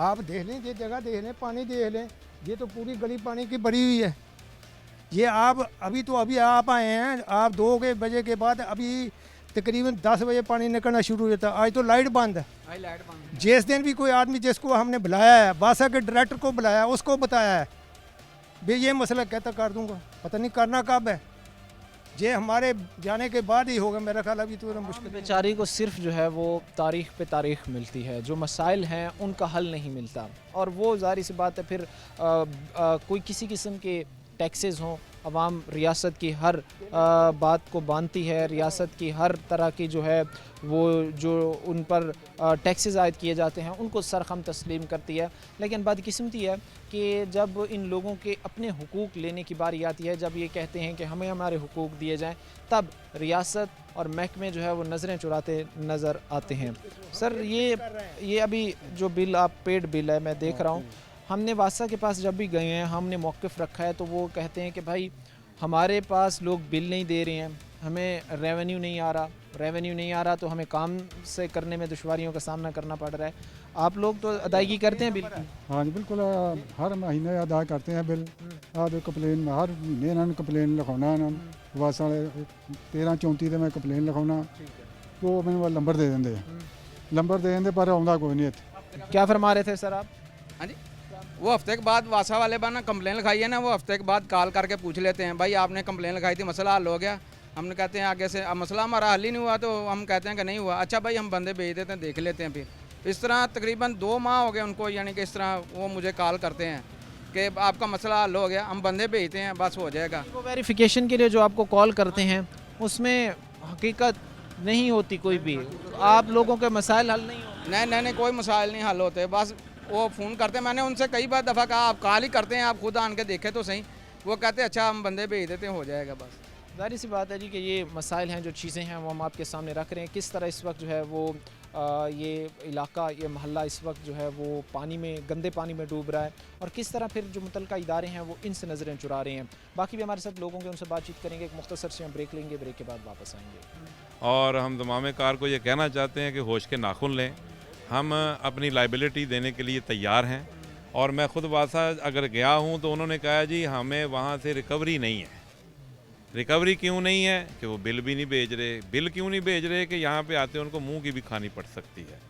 आप देख लें, ये जगह देख लें, पानी देख लें, ये तो पूरी गली पानी की भरी हुई है। ये आप अभी आप आए हैं, आप 2 बजे के बाद अभी तकरीबन 10 बजे पानी निकलना शुरू हो जाता है। आज तो लाइट बंद है। जिस दिन भी कोई आदमी जिसको हमने बुलाया है, बासा के डायरेक्टर को बुलाया, उसको बताया है भाई ये मसला कहता कर दूंगा, पता नहीं करना कब है। ये हमारे जाने के बाद ही होगा मेरा ख्याल। अभी तो मुश्किल बेचारी को सिर्फ जो है वो तारीख पे तारीख मिलती है, जो मसाइल हैं उनका हल नहीं मिलता, और वो जाहिर सी बात है फिर कोई किसी किस्म के टैक्सेस हों, अवाम रियासत की हर बात को मानती है, रियासत की हर तरह की जो है वो जो उन पर टैक्सेस आयद किए जाते हैं उनको सरखम तस्लीम करती है। लेकिन बदकिस्मती है कि जब इन लोगों के अपने हुकूक लेने की बारी आती है, जब ये कहते हैं कि हमें हमारे हुकूक दिए जाएं, तब रियासत और महकमे जो है वो नज़रें चुराते नज़र आते हैं। सर ये अभी जो बिल आप पेड बिल है मैं देख रहा हूँ, हमने वासा के पास जब भी गए हैं, हमने मौक़िफ़ रखा है, तो वो कहते हैं कि भाई हमारे पास लोग बिल नहीं दे रहे हैं, हमें रेवेन्यू नहीं आ रहा, तो हमें काम से करने में दुश्वारियों का सामना करना पड़ रहा है। आप लोग तो अदायगी करते हैं बिल की? हाँ जी बिल्कुल, हर महीने अदा करते हैं बिल। आप कंप्लेन हर महीने इन्होंने कंप्लेन लिखाना, इन्होंने वासा 13-34 से मैं कंप्लेन लिखाना, तो मैंने नंबर दे देंगे पर आउंदा कोई नहीं इत्थे। क्या फरमा रहे थे सर आप? हाँ जी, वो हफ्ते के बाद वासा वाले बार ना कंप्लेन लिखाई है ना, वो हफ्ते के बाद कॉल करके पूछ लेते हैं भाई आपने कंप्लेन लिखाई थी, मसला हल हो गया? हमने कहते हैं आगे से अब मसला हमारा हल ही नहीं हुआ, तो हम कहते हैं कि नहीं हुआ। अच्छा भाई हम बंदे भेज देते हैं, देख लेते हैं। फिर इस तरह तकरीबन 2 माह हो गए उनको, यानी कि इस तरह वो मुझे कॉल करते हैं कि आपका मसला हल हो गया, हम बंदे भेजते हैं, बस हो जाएगा। वो वेरिफिकेशन के लिए जो आपको कॉल करते हैं उसमें हकीकत नहीं होती कोई भी, आप लोगों के मसाइल हल नहीं होते? नहीं, कोई मसाइल नहीं हल होते, बस वो फ़ोन करते हैं। मैंने उनसे कई बार दफ़ा कहा आप कॉल ही करते हैं, आप खुद आन के देखें तो सही। वो कहते हैं अच्छा हम बंदे भेज देते हैं, हो जाएगा बस। ज़ाहिर सी बात है जी कि ये मसाइल हैं, जो चीज़ें हैं वो हम आपके सामने रख रहे हैं। किस तरह इस वक्त जो है वो ये इलाका, ये मोहल्ला इस वक्त जो है वो पानी में, गंदे पानी में डूब रहा है, और किस तरह फिर जो मुतलका इदारे हैं वो इनसे नज़रें चुरा रहे हैं। बाकी भी हमारे साथ लोगों के, उनसे बातचीत करेंगे। एक मुख्तसर से हम ब्रेक लेंगे, ब्रेक के बाद वापस आएंगे। और हम तमाम कार को ये कहना चाहते हैं कि होश के नाखुन लें, हम अपनी लाइबिलिटी देने के लिए तैयार हैं। और मैं ख़ुद वासा अगर गया हूँ तो उन्होंने कहा जी हमें वहाँ से रिकवरी नहीं है। रिकवरी क्यों नहीं है? कि वो बिल भी नहीं भेज रहे। बिल क्यों नहीं भेज रहे? कि यहाँ पे आते उनको मुंह की भी खानी पड़ सकती है।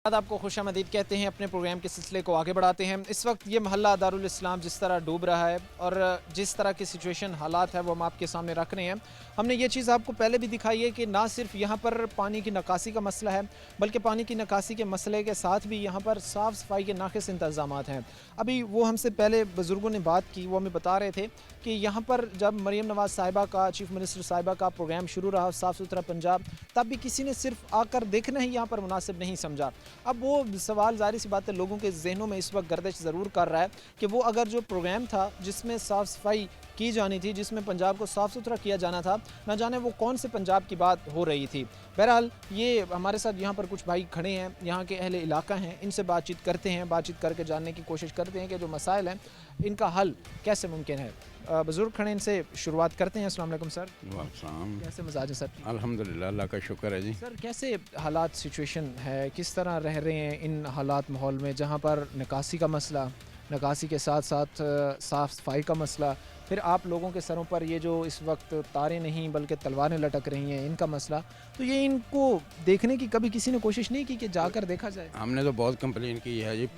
आपको खुशामदीद कहते हैं। अपने प्रोग्राम के सिलसिले को आगे बढ़ाते हैं। इस वक्त ये मोहल्ला दारुल इस्लाम जिस तरह डूब रहा है और जिस तरह की सिचुएशन, हालात है, वो हम आपके सामने रख रहे हैं। हमने ये चीज़ आपको पहले भी दिखाई है कि ना सिर्फ यहाँ पर पानी की निकासी का मसला है, बल्कि पानी की निकासी के मसले के साथ भी यहाँ पर साफ़ सफाई के नाक़िस इंतज़ाम हैं। अभी वो हमसे पहले बुज़ुर्गों ने बात की, वो हमें बता रहे थे कि यहाँ पर जब मरीम नवाज़ साहिबा का, चीफ मिनिस्टर साहिबा का प्रोग्राम शुरू रहा साफ़ सुथरा पंजाब, तब भी किसी ने सिर्फ आकर देखना ही यहाँ पर मुनासिब नहीं समझा। अब वो सवाल ज़ाहिर सी बात है लोगों के जहनों में इस वक्त गर्दिश ज़रूर कर रहा है कि वो अगर जो प्रोग्राम था जिसमें साफ़ सफाई की जानी थी, जिसमें पंजाब को साफ़ सुथरा किया जाना था, ना जाने वो कौन से पंजाब की बात हो रही थी। बहरहाल ये हमारे साथ यहाँ पर कुछ भाई खड़े हैं, यहाँ के अहले इलाका हैं, इनसे बातचीत करते हैं, बातचीत करके जानने की कोशिश करते हैं कि जो मसाइल हैं इनका हल कैसे मुमकिन है। बुज़ुर्ग खड़े, इनसे शुरुआत करते हैं। अस्सलाम वालेकुम सर। वालेकुम। कैसे मिजाज है सर? अल्हम्दुलिल्लाह, अल्लाह का शुक्र है जी। सर कैसे हालात, सिचुएशन है, किस तरह रह रहे हैं इन हालात माहौल में जहाँ पर निकासी का मसला, निकासी के साथ साथ साफ़ सफाई का मसला, फिर आप लोगों के सरों पर ये जो इस वक्त तारें नहीं बल्कि तलवारें लटक रही हैं, इनका मसला, तो ये इनको देखने की कभी किसी ने कोशिश नहीं की कि जाकर देखा जाए? हमने तो बहुत कंप्लेन की है जी,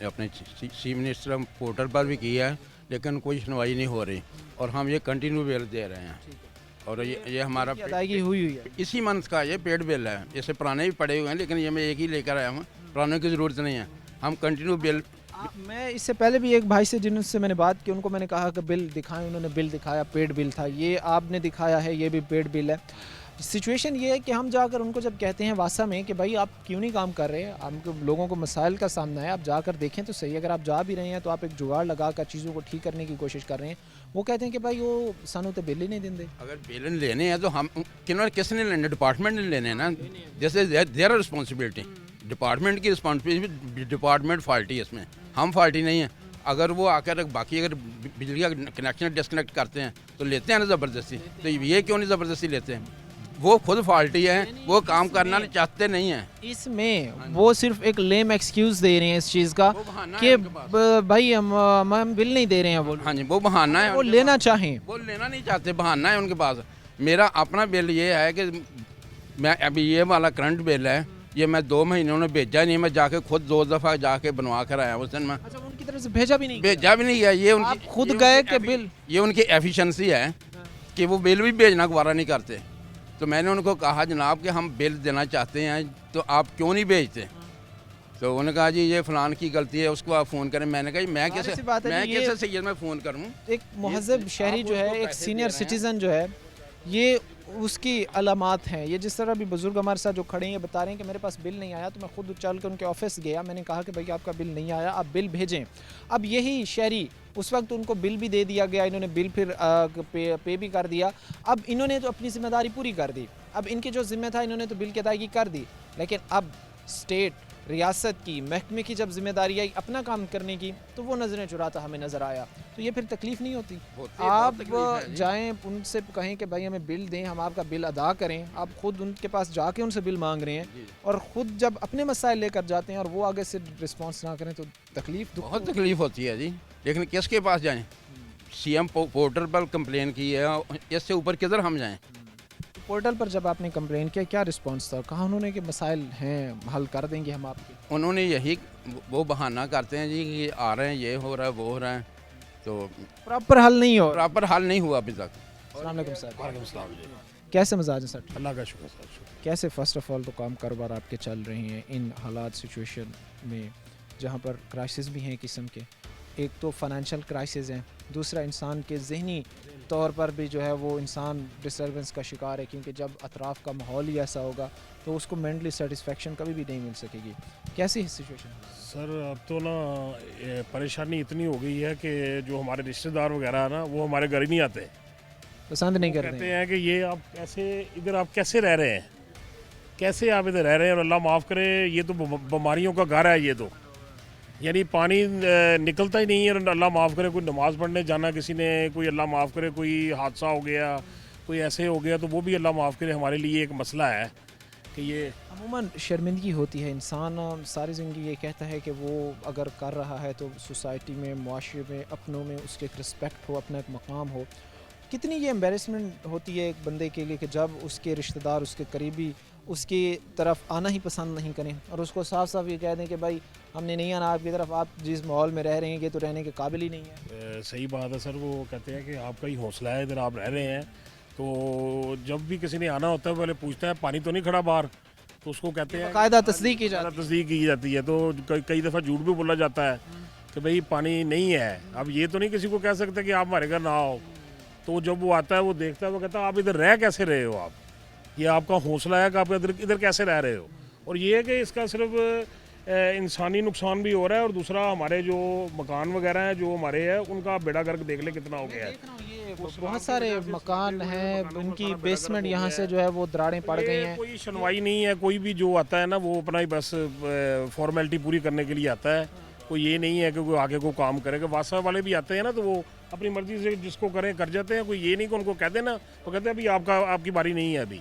अपने चीफ मिनिस्टर पोर्टल पर भी की है, लेकिन कोई सुनवाई नहीं हो रही और हम ये कंटिन्यू बिल दे रहे हैं। और ये हमारा अदायगी हुई है इसी मंथ का, ये पेड बिल है। इससे पुराने भी पड़े हुए हैं, लेकिन ये मैं एक ही लेकर आया हूँ, पुराने की ज़रूरत नहीं है। हम कंटिन्यू बिल, मैं इससे पहले भी एक भाई से जिनसे मैंने बात की, उनको मैंने कहा कि बिल दिखाएं, उन्होंने बिल दिखाया, पेड बिल था। ये आपने दिखाया है, ये भी पेड बिल है। सिचुएशन ये है कि हम जाकर उनको जब कहते हैं वासा में कि भाई आप क्यों नहीं काम कर रहे हैं, हमको लोगों को मसाइल का सामना है, आप जाकर देखें तो सही। अगर आप जा भी रहे हैं तो आप एक जुगाड़ लगा कर चीज़ों को ठीक करने की कोशिश कर रहे हैं। वो कहते हैं कि भाई वो सानू तो बिल ही नहीं देंगे। अगर बिल लेने हैं तो हम किसने लेने? डिपार्टमेंट ने लेने हैं ना। जैसे देयर रिस्पॉन्सिबिलिटी, डिपार्टमेंट की रिस्पॉन्सिबिलिटी, डिपार्टमेंट फॉल्टी है इसमें, हम फॉल्टी नहीं है। अगर वो आकर बाकी अगर बिजली का कनेक्शन डिस्कनेक्ट करते हैं तो लेते हैं ना ज़बरदस्ती, तो ये क्यों नहीं ज़बरदस्ती लेते हैं? वो खुद फॉल्टी है, वो काम करना चाहते नहीं हैं। इसमें वो सिर्फ एक लेम एक्सक्यूज़ दे रहे हैं इस चीज़ का कि भाई हम बिल नहीं दे रहे हैं। वो हाँ जी, वो बहाना है, वो लेना चाहें, वो लेना नहीं चाहते, बहाना है उनके पास। मेरा अपना बिल ये है कि मैं अभी ये वाला करंट बिल है, ये मैं 2 महीने उन्होंने भेजा नहीं, मैं जाके खुद 2 दफ़ा जाके बनवा कर आया उस दिन। मैं अच्छा, उनकी तरफ से भेजा भी नहीं गया। ये आप उनकी खुद गए कि बिल, ये उनकी एफिशिएंसी है कि वो बिल भी भेजना गवारा नहीं करते। तो मैंने उनको कहा जनाब कि हम बिल देना चाहते हैं, तो आप क्यों नहीं भेजते? तो उन्होंने कहा जी ये फ़लान की गलती है, उसको आप फ़ोन करें। मैंने कहा मैं कैसे सैयद में फ़ोन करूँ? एक महज़ब शहरी जो है, एक सीनियर सिटीज़न जो है, ये उसकी अलामात हैं। ये जिस तरह भी बुज़ुर्ग हमारे साथ जो खड़े हैं, ये बता रहे हैं कि मेरे पास बिल नहीं आया, तो मैं खुद चल कर उनके ऑफिस गया, मैंने कहा कि भाई आपका बिल नहीं आया, आप बिल भेजें। अब यही शहरी उस वक्त उनको बिल भी दे दिया गया, इन्होंने बिल फिर पे भी कर दिया। अब इन्होंने तो अपनी ज़िम्मेदारी पूरी कर दी, अब इनकी जो ज़िम्मे था इन्होंने तो बिल की अदायगी कर दी, लेकिन अब स्टेट, रियासत की, महकमे की जब जिम्मेदारी आई अपना काम करने की, तो वो नज़रें चुराता हमें नज़र आया। तो ये फिर तकलीफ़ नहीं होती? आप जाएं उनसे कहें कि भाई हमें बिल दें, हम आपका बिल अदा करें, आप ख़ुद उनके पास जाके उनसे बिल मांग रहे हैं और ख़ुद जब अपने मसाइल लेकर जाते हैं और वो आगे से रिस्पॉन्स ना करें तो तकलीफ़, बहुत तकलीफ़ होती है जी। लेकिन किसके पास जाएँ? CM पोर्टल पर कंप्लेन की है, इससे ऊपर किधर हम जाएँ? पोर्टल पर जब आपने कंप्लेन किया, क्या रिस्पांस था? कहा उन्होंने कि मसाइल हैं, हल कर देंगे हम आपके? उन्होंने यही वो बहाना करते हैं जी कि आ रहे हैं, ये हो रहा है, वो हो रहा है। तो प्रॉपर हल नहीं हो। प्रॉपर हल नहीं हुआ अभी तक। अस्सलाम वालेकुम सर। वालेकुम सलाम जी। कैसे मिजाज है सर? अल्लाह का शुक्र सर, शुक्र। कैसे फ़र्स्ट ऑफ ऑल तो काम कारोबार आपके चल रहे हैं इन हालात सिचुएशन में जहाँ पर क्राइसिस भी हैं किस्म के? एक तो फाइनेंशियल क्राइसिस है, दूसरा इंसान के ज़हनी तौर पर भी जो है वो इंसान डिस्टर्बेंस का शिकार है, क्योंकि जब अतराफ़ का माहौल ही ऐसा होगा तो उसको मेंटली सेटिस्फेक्शन कभी भी नहीं मिल सकेगी। कैसी है सिचुएशन? सर अब तो ना परेशानी इतनी हो गई है कि जो हमारे रिश्तेदार वगैरह है ना वो हमारे घर ही नहीं आते। पसंद नहीं कर कहते रहे हैं कि ये आप कैसे इधर आप कैसे रह रहे हैं, कैसे आप इधर रह रहे हैं, और अल्लाह माफ़ करे ये तो बीमारियों का घर है ये तो। यानी पानी निकलता ही नहीं है, और अल्लाह माफ़ करे कोई नमाज़ पढ़ने जाना किसी ने, कोई अल्लाह माफ़ करे कोई हादसा हो गया, कोई ऐसे हो गया, तो वो भी अल्लाह माफ़ करे हमारे लिए एक मसला है कि ये अमूमन शर्मिंदगी होती है। इंसान सारी ज़िंदगी ये कहता है कि वो अगर कर रहा है तो सोसाइटी में, मुआशरे में, अपनों में उसके एक रिस्पेक्ट हो, अपना एक मकाम हो। कितनी ये एम्बेरसमेंट होती है एक बंदे के लिए कि जब उसके रिश्तेदार, उसके करीबी उसकी तरफ आना ही पसंद नहीं करें और उसको साफ साफ ये कह दें कि भाई हमने नहीं आना आपकी तरफ, आप जिस माहौल में रह रहे हैं ये तो रहने के काबिल ही नहीं है। सही बात है सर। वो कहते हैं कि आपका ही हौसला है, इधर आप रह रहे हैं, तो जब भी किसी ने आना होता है पहले पूछता है पानी तो नहीं खड़ा बाहर, तो उसको कहते हैं बाकायदा तस्दीक की जाती है। तो कई दफ़ा झूठ भी बोला जाता है कि भाई पानी नहीं है। अब ये तो नहीं किसी को कह सकते कि आप हमारे घर ना आओ, तो जब वो आता है वो देखता है, वो कहता है आप इधर रह कैसे रहे हो, आप ये आपका हौसला है कि आप इधर कैसे रह रहे हो। और ये है कि इसका सिर्फ इंसानी नुकसान भी हो रहा है, और दूसरा हमारे जो मकान वगैरह हैं जो हमारे हैं उनका बेड़ा गर्क देख ले कितना हो गया है। बहुत सारे मकान हैं उनकी बेसमेंट यहाँ से जो है वो दरारें पड़ गई हैं। कोई सुनवाई नहीं है, कोई भी जो आता है ना वो अपना ही बस फॉर्मेलिटी पूरी करने के लिए आता है। कोई ये नहीं है कि कोई आगे को काम करेगा। वासा वाले भी आते हैं ना तो वो अपनी मर्जी से जिसको करें कर जाते हैं। कोई ये नहीं कि उनको कहते ना, वो कहते हैं अभी आपकी बारी नहीं है अभी।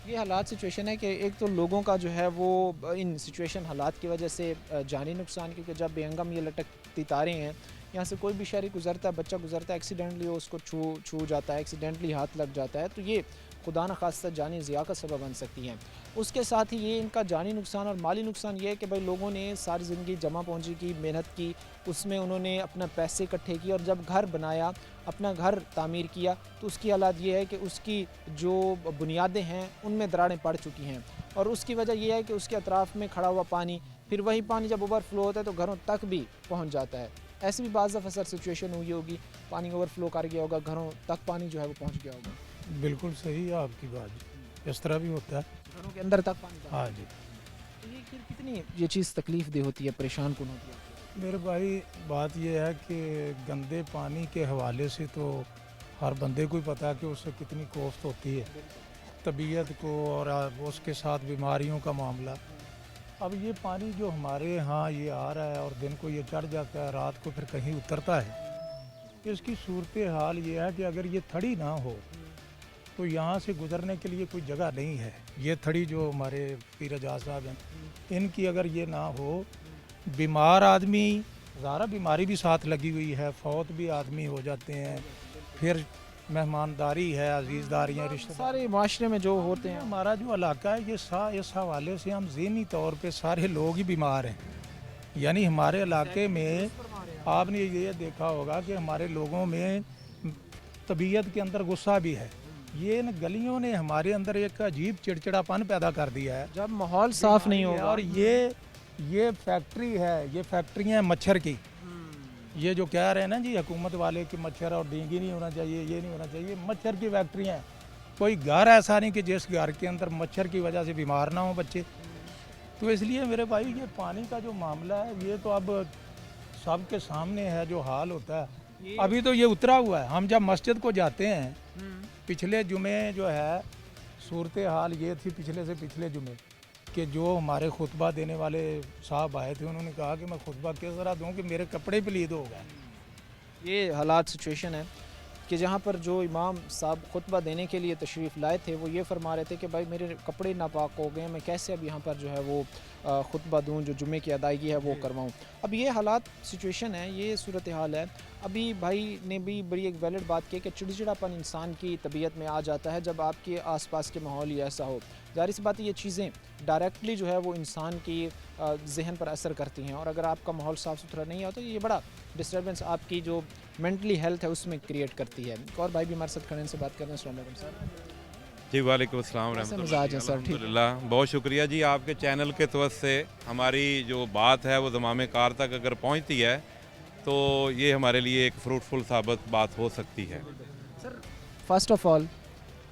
ये हालात सिचुएशन है कि एक तो लोगों का जो है वो इन सिचुएशन हालात की वजह से जानी नुकसान, क्योंकि जब बेहंगम ये लटकती तारें हैं, यहाँ से कोई भी शहरी गुजरता है, बच्चा गुजरता है, एक्सीडेंटली वो उसको छू जाता है, एक्सीडेंटली हाथ लग जाता है, तो ये खुदा न खास्ता जानी ज़िया का सबब बन सकती हैं। उसके साथ ही ये इनका जानी नुकसान और माली नुकसान ये है कि भाई लोगों ने सारी ज़िंदगी जमा पूंजी की, मेहनत की, उसमें उन्होंने अपना पैसे इकट्ठे किए और जब घर बनाया, अपना घर तामीर किया, तो उसकी हालात ये है कि उसकी जो बुनियादें हैं उनमें दरारें पड़ चुकी हैं। और उसकी वजह यह है कि उसके अतराफ़ में खड़ा हुआ पानी, फिर वही पानी जब ओवरफ्लो होता है तो घरों तक भी पहुँच जाता है। ऐसी भी बाज़ दफ़ा सर सिचुएशन हुई होगी, पानी ओवरफ्लो कर गया होगा, घरों तक पानी जो है वो पहुँच गया होगा। बिल्कुल सही है आपकी बात, इस तरह भी होता है, घरों के अंदर तक पानी। हाँ जी। तो ये फिर कितनी ये चीज़ तकलीफ़ दे होती है, परेशान कौन होती है? मेरे भाई बात यह है कि गंदे पानी के हवाले से तो हर बंदे को ही पता है कि उससे कितनी कोफ्त होती है तबीयत को, और उसके साथ बीमारियों का मामला। अब ये पानी जो हमारे यहाँ ये आ रहा है और दिन को ये चढ़ जाता है, रात को फिर कहीं उतरता है, इसकी सूरत हाल ये है कि अगर ये थड़ी ना हो तो यहाँ से गुज़रने के लिए कोई जगह नहीं है। ये थड़ी जो हमारे पीर एजाज साहब हैं, इनकी अगर ये ना हो, बीमार आदमी, ज़ारा बीमारी भी साथ लगी हुई है, फौत भी आदमी हो जाते हैं, फिर मेहमानदारी है, अजीज़दारियाँ, रिश्ते सारे माशरे में जो होते हैं। हमारा जो इलाका है ये इस हवाले से हम ज़हनी तौर पे सारे लोग ही बीमार हैं। यानी हमारे इलाके में आपने ये देखा होगा कि हमारे लोगों में तबीयत के अंदर गुस्सा भी है। ये इन गलियों ने हमारे अंदर एक अजीब चिड़चिड़ापन पैदा कर दिया है जब माहौल साफ़ नहीं होगा। और ये फैक्ट्री है, ये फैक्ट्रियाँ हैं मच्छर की। ये जो कह रहे हैं ना जी हुकूमत वाले कि मच्छर और डेंगू नहीं होना चाहिए, ये नहीं होना चाहिए, मच्छर की फैक्ट्रियाँ हैं। कोई घर ऐसा नहीं कि जिस घर के अंदर मच्छर की वजह से बीमार ना हो बच्चे। तो इसलिए मेरे भाई ये पानी का जो मामला है ये तो अब सबके सामने है जो हाल होता है। अभी तो ये उतरा हुआ है। हम जब मस्जिद को जाते हैं, पिछले जुमे जो है सूरत हाल ये थी, पिछले से पिछले जुमे, कि जो हमारे खुतबा देने वाले साहब आए थे उन्होंने कहा कि मैं खुतबा किस तरह दूँ कि मेरे कपड़े पलीद हो गए। ये हालात सिचुएशन है कि जहाँ पर जो इमाम साहब खुतबा देने के लिए तशरीफ़ लाए थे वो ये फरमा रहे थे कि भाई मेरे कपड़े नापाक हो गए, मैं कैसे अब यहाँ पर जो है वो खुतबा दूँ, जो जुमे की अदायगी है वो करवाऊँ। अब ये हालात सिचुएशन है, ये सूरत हाल है। अभी भाई ने भी बड़ी एक वैलिड बात की कि चिड़चिड़ापन इंसान की तबीयत में आ जाता है जब आपके आसपास के माहौल ही ऐसा हो। ज़ाहिर सी बात है ये चीज़ें डायरेक्टली जो है वो इंसान की जहन पर असर करती हैं, और अगर आपका माहौल साफ़ सुथरा नहीं है तो ये बड़ा डिस्टर्बेंस आपकी जो मेंटली हेल्थ है उसमें क्रिएट करती है। एक और भाई भी हमारे साथ खड़े हैं, से बात करने अस्सलाम वालेकुम सर। जी वालेकुम अस्सलाम कैसे मिजाज है सर? ठीक अल्हम्दुलिल्लाह, बहुत शुक्रिया जी, आपके चैनल के तवज्जो से हमारी जो बात है वो ज़मामे कार तक अगर पहुंचती है तो ये हमारे लिए एक फ्रूटफुल साबित बात हो सकती है। सर फर्स्ट ऑफ ऑल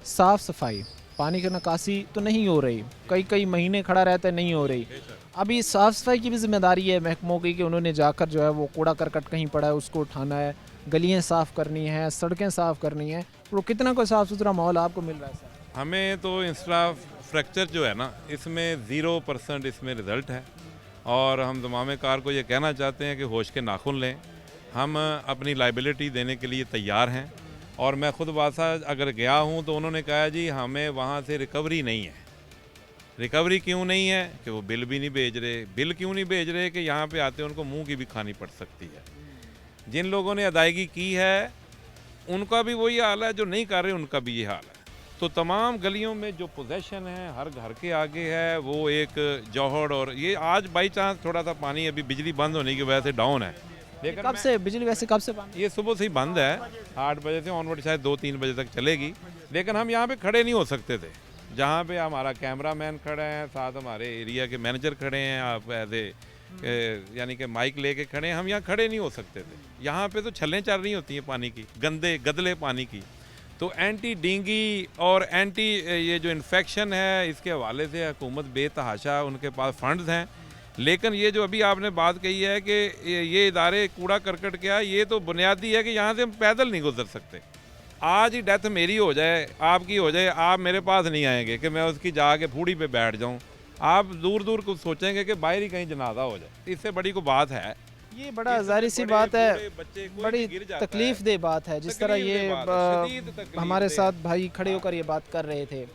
साफ़ सफाई, पानी की निकासी तो नहीं हो रही, कई महीने खड़ा रहता है, नहीं हो रही। अभी साफ़ सफाई की भी जिम्मेदारी है महकमों की कि उन्होंने जाकर जो है वो कूड़ा करकट कहीं पड़ा है उसको उठाना है, गलियाँ साफ़ करनी है, सड़कें साफ़ करनी है। तो कितना कोई साफ़ सुथरा माहौल आपको मिल रहा है सर? हमें तो इंफ्रास्ट्रक्चर जो है ना इसमें 0% इसमें रिज़ल्ट है, और हम ज़मामे कार को ये कहना चाहते हैं कि होश के नाखुन लें। हम अपनी लाइबिलिटी देने के लिए तैयार हैं, और मैं ख़ुद वासा अगर गया हूँ तो उन्होंने कहा जी हमें वहाँ से रिकवरी नहीं है। रिकवरी क्यों नहीं है? कि वो बिल भी नहीं भेज रहे। बिल क्यों नहीं भेज रहे? कि यहाँ पे आते उनको मुंह की भी खानी पड़ सकती है। जिन लोगों ने अदायगी की है उनका भी वही हाल है, जो नहीं कर रहे उनका भी ये हाल है। तो तमाम गलियों में जो पोजेशन है हर घर के आगे है वो एक जौहड़, और ये आज बाई चांस थोड़ा सा पानी अभी बिजली बंद होने की वजह से डाउन है। लेकिन कब से बिजली वैसे कब से बंद? ये सुबह से ही बंद है, 8 बजे से ऑनवर्ड शायद 2-3 बजे तक चलेगी। लेकिन हम यहाँ पे खड़े नहीं हो सकते थे, जहाँ पे हमारा कैमरामैन खड़े हैं, साथ हमारे एरिया के मैनेजर खड़े हैं, आप यानी कि माइक लेके खड़े हैं, हम यहाँ खड़े नहीं हो सकते थे। यहाँ पे तो छल्लें चल रही होती हैं पानी की, गंदे गदले पानी की। तो एंटी डेंगी और एंटी ये जो इन्फेक्शन है इसके हवाले से हुकूमत बेतहाशा उनके पास फंड्स हैं। लेकिन ये जो अभी आपने बात कही है कि ये इदारे कूड़ा करकट क्या, ये तो बुनियादी है कि यहाँ से हम पैदल नहीं गुजर सकते। आज ही डेथ मेरी हो जाए, आपकी हो जाए, आप मेरे पास नहीं आएंगे कि मैं उसकी जाके फूड़ी पे बैठ जाऊँ। आप दूर दूर कुछ सोचेंगे कि बाहर ही कहीं जनाजा हो जाए, इससे बड़ी कोई बात है? ये बड़ा जाहिर सी बात है, बड़ी तकलीफ दे बात है। जिस तरह ये हमारे साथ भाई खड़े होकर ये बात कर रहे थे,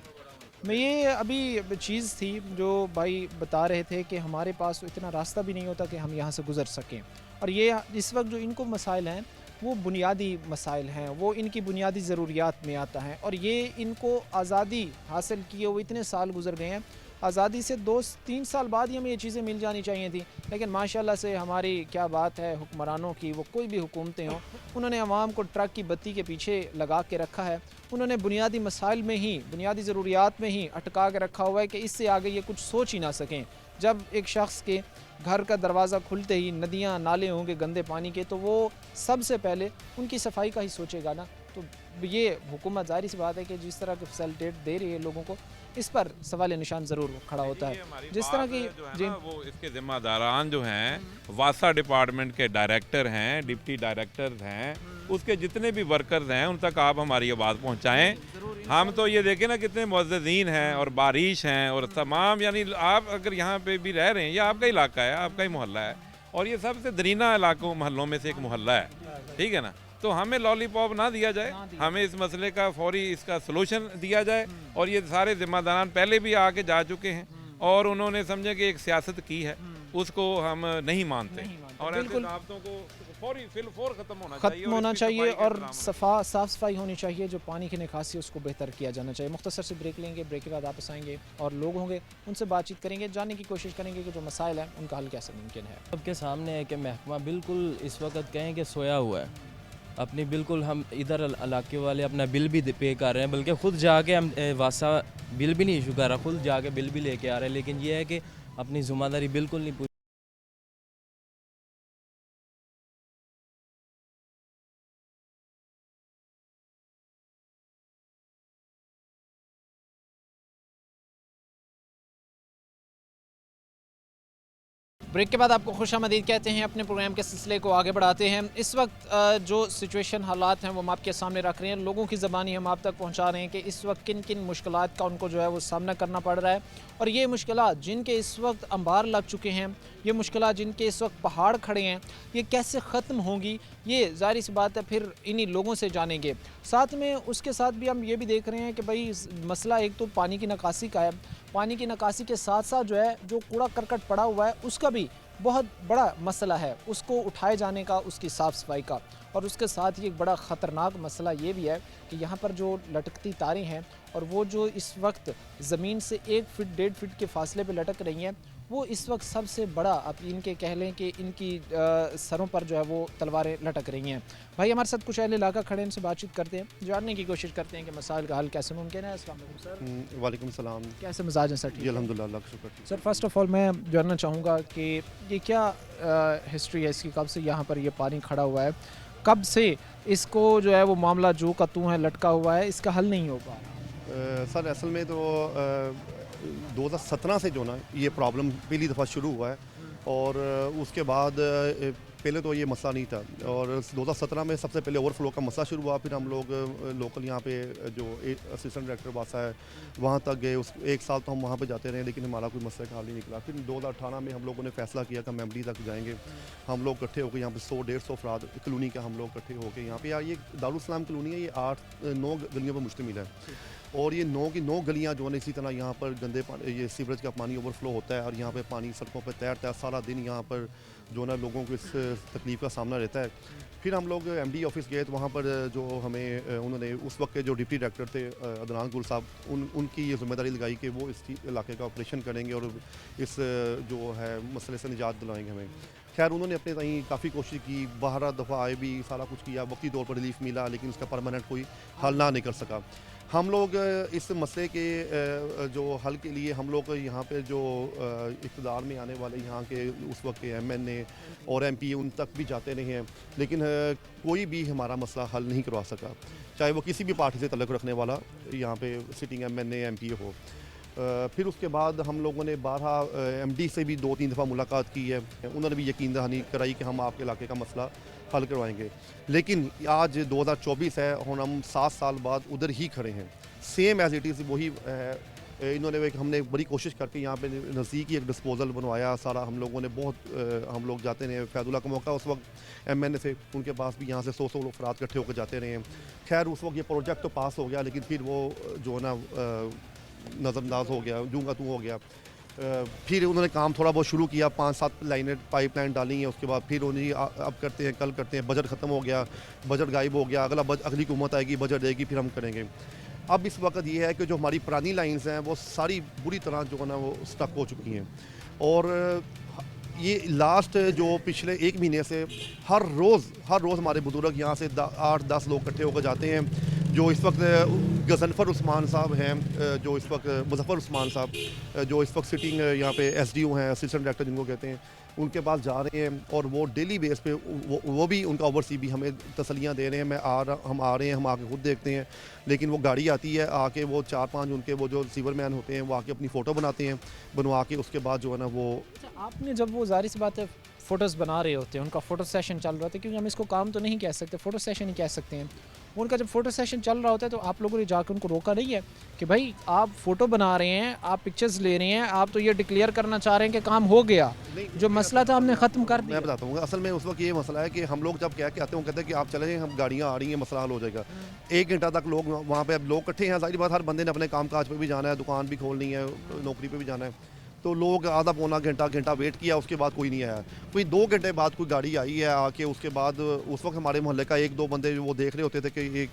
मैं ये अभी चीज़ थी जो भाई बता रहे थे कि हमारे पास इतना रास्ता भी नहीं होता कि हम यहाँ से गुज़र सकें। और ये इस वक्त जो इनको मसाइल हैं वो बुनियादी मसाइल हैं, वो इनकी बुनियादी ज़रूरियात में आता है। और ये इनको आज़ादी हासिल किए हुए इतने साल गुजर गए हैं, आज़ादी से 2-3 साल बाद ही हमें ये चीज़ें मिल जानी चाहिए थी। लेकिन माशाल्लाह से हमारी क्या बात है हुक्मरानों की, वो कोई भी हुकूमतें हों, उन्होंने अवाम को ट्रक की बत्ती के पीछे लगा के रखा है। उन्होंने बुनियादी मसाइल में ही, बुनियादी ज़रूरियात में ही अटका के रखा हुआ है कि इससे आगे ये कुछ सोच ही ना सकें। जब एक शख्स के घर का दरवाज़ा खुलते ही नदियाँ नाले होंगे गंदे पानी के, तो वो सबसे पहले उनकी सफाई का ही सोचेगा ना। तो ये हुकूमत ज़ाहिर सी बात है कि जिस तरह की फैसिलिटेट दे रही है लोगों को, इस पर सवाल निशान ज़रूर खड़ा होता है। जिस तरह की जो है ना वो इसके जिम्मेदारान जो हैं वासा डिपार्टमेंट के डायरेक्टर हैं, डिप्टी डायरेक्टर हैं, उसके जितने भी वर्कर्स हैं उन तक आप हमारी आवाज़ पहुंचाएं। हम तो ये देखें ना कितने मुअज़्ज़िज़ीन हैं और बारिश हैं और तमाम, यानी आप अगर यहाँ पे भी रह रहे हैं, ये आपका इलाका है, आपका ही मोहल्ला है, और ये सबसे दरीना इलाकों मोहल्लों में से एक मोहल्ला है, ठीक है ना। तो हमें लॉलीपॉप ना दिया जाए, हमें इस मसले का फौरी इसका सलूशन दिया जाए। और ये सारे जिम्मेदारान पहले भी आके जा चुके हैं और उन्होंने समझे कि एक सियासत की है, उसको हम नहीं मानते। और ऐसे दावतों को फौरी ख़त्म होना चाहिए और साफ़ सफाई होनी चाहिए। जो पानी की निकासी उसको बेहतर किया जाना चाहिए। मुख्तसर से ब्रेक लेंगे, ब्रेक के बाद वापस आएंगे और लोग होंगे उनसे बातचीत करेंगे, जानने की कोशिश करेंगे कि जो मसाइल हैं उनका हल कैसे मुमकिन है। सबके सामने है कि महकमा बिल्कुल इस वक्त कहें कि सोया हुआ है अपनी, बिल्कुल हम इधर इलाके वाले अपना बिल भी पे कर रहे हैं, बल्कि ख़ुद जाके हम वासा बिल भी नहीं इशू कर रहा, खुद जाके बिल भी लेके आ रहे हैं, लेकिन ये है कि अपनी ज़िम्मेदारी बिल्कुल नहीं ब्रेक के बाद आपको खुशामदीद कहते हैं। अपने प्रोग्राम के सिलसिले को आगे बढ़ाते हैं। इस वक्त जो सिचुएशन हालात हैं वो हम आपके सामने रख रहे हैं, लोगों की ज़बानी हम आप तक पहुंचा रहे हैं कि इस वक्त किन किन मुश्किलात का उनको जो है वो सामना करना पड़ रहा है। और ये मुश्किलात जिनके इस वक्त अंबार लग चुके हैं, ये मुश्किलात जिनके इस वक्त पहाड़ खड़े हैं, ये कैसे ख़त्म होंगी, ये ज़ाहिर सी बात है फिर इन्हीं लोगों से जानेंगे। साथ में उसके साथ भी हम ये भी देख रहे हैं कि भाई मसला एक तो पानी की निकासी का है, पानी की निकासी के साथ साथ जो है जो कूड़ा करकट पड़ा हुआ है उसका भी बहुत बड़ा मसला है उसको उठाए जाने का, उसकी साफ़ सफाई का। और उसके साथ ही एक बड़ा ख़तरनाक मसला ये भी है कि यहाँ पर जो लटकती तारें हैं और वो जो इस वक्त ज़मीन से 1 फीट 1.5 फीट के फासले पे लटक रही हैं, वो इस वक्त सबसे बड़ा, आप इनके कह लें कि इनकी सरों पर जो है वो तलवारें लटक रही हैं। भाई हमारे साथ कुछ अहले इलाका खड़े, इनसे बातचीत करते हैं, जानने की कोशिश करते हैं कि मसाइल का हल कैसे मुमकिन है। अस्सलाम वालेकुम सर। वालेकुम सलाम। कैसे मिजाज हैं सर? जी अल्हम्दुलिल्लाह, अल्लाह का शुक्र। सर फर्स्ट ऑफ ऑल मैं जानना चाहूँगा कि ये क्या हिस्ट्री है इसकी, कब से यहाँ पर ये पानी खड़ा हुआ है, कब से इसको जो है वो मामला जो का तू है लटका हुआ है, इसका हल नहीं हो पा रहा? सर असल में तो 2017 से जो ना ये प्रॉब्लम पहली दफ़ा शुरू हुआ है और उसके बाद पहले तो ये मसला नहीं था और 2017 में सबसे पहले ओवरफ्लो का मसला शुरू हुआ। फिर हम लोग लोकल यहाँ पे जो असिस्टेंट डायरेक्टर बासा है वहाँ तक गए, उस 1 साल तो हम वहाँ पे जाते रहे लेकिन हमारा कोई मसला का हल नहीं निकला। फिर 2018 में हम लोगों ने फैसला किया कि हम एमडी तक जाएंगे। हम लोग इकट्ठे होकर यहाँ पे 100-150 अफराद कलोनी का हम लोग इकट्ठे होकर यहाँ पे, यार ये दारुल इस्लाम कलोनी है, ये 8-9 गलियों पर मुश्तमिल है और ये 9 की 9 गलियाँ जो है इसी तरह यहाँ पर गंदे पानी, ये सीवरेज का पानी ओवरफ्लो होता है और यहाँ पे पानी सड़कों पर तैरता है। सारा दिन यहाँ पर जो ना लोगों को इस तकलीफ़ का सामना रहता है। फिर हम लोग एमडी ऑफिस गए तो वहाँ पर जो हमें उन्होंने उस वक्त के जो डिप्टी डायरेक्टर थे अदनान गुल साहब, उनकी ये जिम्मेदारी लगाई कि वो इस इलाके का ऑपरेशन करेंगे और इस जो है मसले से निजात दिलाएंगे हमें। खैर उन्होंने अपने ताईं काफ़ी कोशिश की, 12 दफ़ा आए भी, सारा कुछ किया, वक्ती तौर पर रिलीफ मिला लेकिन उसका परमानेंट कोई हल ना नहीं कर सका। हम लोग इस मसले के जो हल के लिए हम लोग यहाँ पे जो इक़्तिदार में आने वाले यहाँ के उस वक्त के एमएनए और एमपी उन तक भी जाते रहे हैं लेकिन कोई भी हमारा मसला हल नहीं करवा सका, चाहे वो किसी भी पार्टी से तल्लुक़ रखने वाला यहाँ पे सिटिंग एमएनए एमपी हो। फिर उसके बाद हम लोगों ने 12 एमडी से भी 2-3 दफ़ा मुलाकात की है, उन्होंने भी यकीन दहानी कराई कि हम आपके इलाके का मसला हल करवाएंगे। लेकिन आज 2024 है और हम 7 साल बाद उधर ही खड़े हैं, सेम एज इट इज़ वही है। इन्होंने हमने बड़ी कोशिश करके यहाँ पे नज़दीक ही एक डिस्पोजल बनवाया, सारा हम लोगों ने बहुत हम लोग जाते रहे। फैजुल्ला का मौका उस वक्त एमएनए से, उनके पास भी यहाँ से 100 अफराद इकट्ठे होकर जाते रहे हैं। खैर उस वक्त ये प्रोजेक्ट तो पास हो गया लेकिन फिर वो जो ना नज़रअंदाज हो गया, जूँ का तू हो गया। फिर उन्होंने काम थोड़ा बहुत शुरू किया, 5-7 लाइनें पाइपलाइन डाली हैं, उसके बाद फिर उन्हें अब करते हैं, कल करते हैं, बजट ख़त्म हो गया, बजट गायब हो गया, अगली हुकूमत आएगी, बजट देगी, फिर हम करेंगे। अब इस वक्त ये है कि जो हमारी पुरानी लाइन्स हैं वो सारी बुरी तरह जो है ना वो स्टक हो चुकी हैं और ये लास्ट जो पिछले 1 महीने से हर रोज़ हमारे बुजुर्ग यहाँ से 8-10 लोग इकट्ठे होकर जाते हैं। जो इस वक्त गजनफर उस्मान साहब हैं, जो इस वक्त मुजफ्फर उस्मान साहब जो इस वक्त सिटिंग यहाँ पे एसडीओ हैं, असिस्टेंट डायरेक्टर जिनको कहते हैं, उनके पास जा रहे हैं और वो डेली बेस पे वो भी उनका ओवरसी भी हमें तसल्लियाँ दे रहे हैं। हम आ रहे हैं, हम आके खुद देखते हैं लेकिन वो गाड़ी आती है, आके वो 4-5 उनके वो जो सीवर मैन होते हैं वो आके अपनी फ़ोटो बनाते हैं, बनवा के उसके बाद जो है ना वो आपने जब वो ज़ाहिर सी बात है फ़ोटोज़ बना रहे होते हैं, उनका फ़ोटो सेशन चल रहा होता है, क्योंकि हम इसको काम तो नहीं कह सकते, फ़ोटो सेशन ही कह सकते हैं। उनका जब फ़ोटो सेशन चल रहा होता है तो आप लोगों ने जाकर उनको रोका नहीं है कि भाई आप फ़ोटो बना रहे हैं, आप पिक्चर्स ले रहे हैं, आप तो ये डिक्लेयर करना चाह रहे हैं कि काम हो गया, जो मसला था हमने ख़त्म कर दिया। मैं बताता हूँ, असल में उस वक्त ये मसला है कि हम लोग जब कह के आते हैं, कहते हैं कि आप चले, हम गाड़ियाँ आ रही हैं, मसला हल हो जाएगा। 1 घंटा तक लोग वहाँ पे, अब लोग इकट्ठे हैं, सारी बात, हर बंदे ने अपने काम काज पे भी जाना है, दुकान भी खोलनी है, नौकरी पे भी जाना है, तो लोग आधा पौना घंटा वेट किया, उसके बाद कोई नहीं आया। कोई 2 घंटे बाद कोई गाड़ी आई है आके, उसके बाद उस वक्त हमारे मोहल्ले का 1-2 बंदे वो देख रहे होते थे कि ये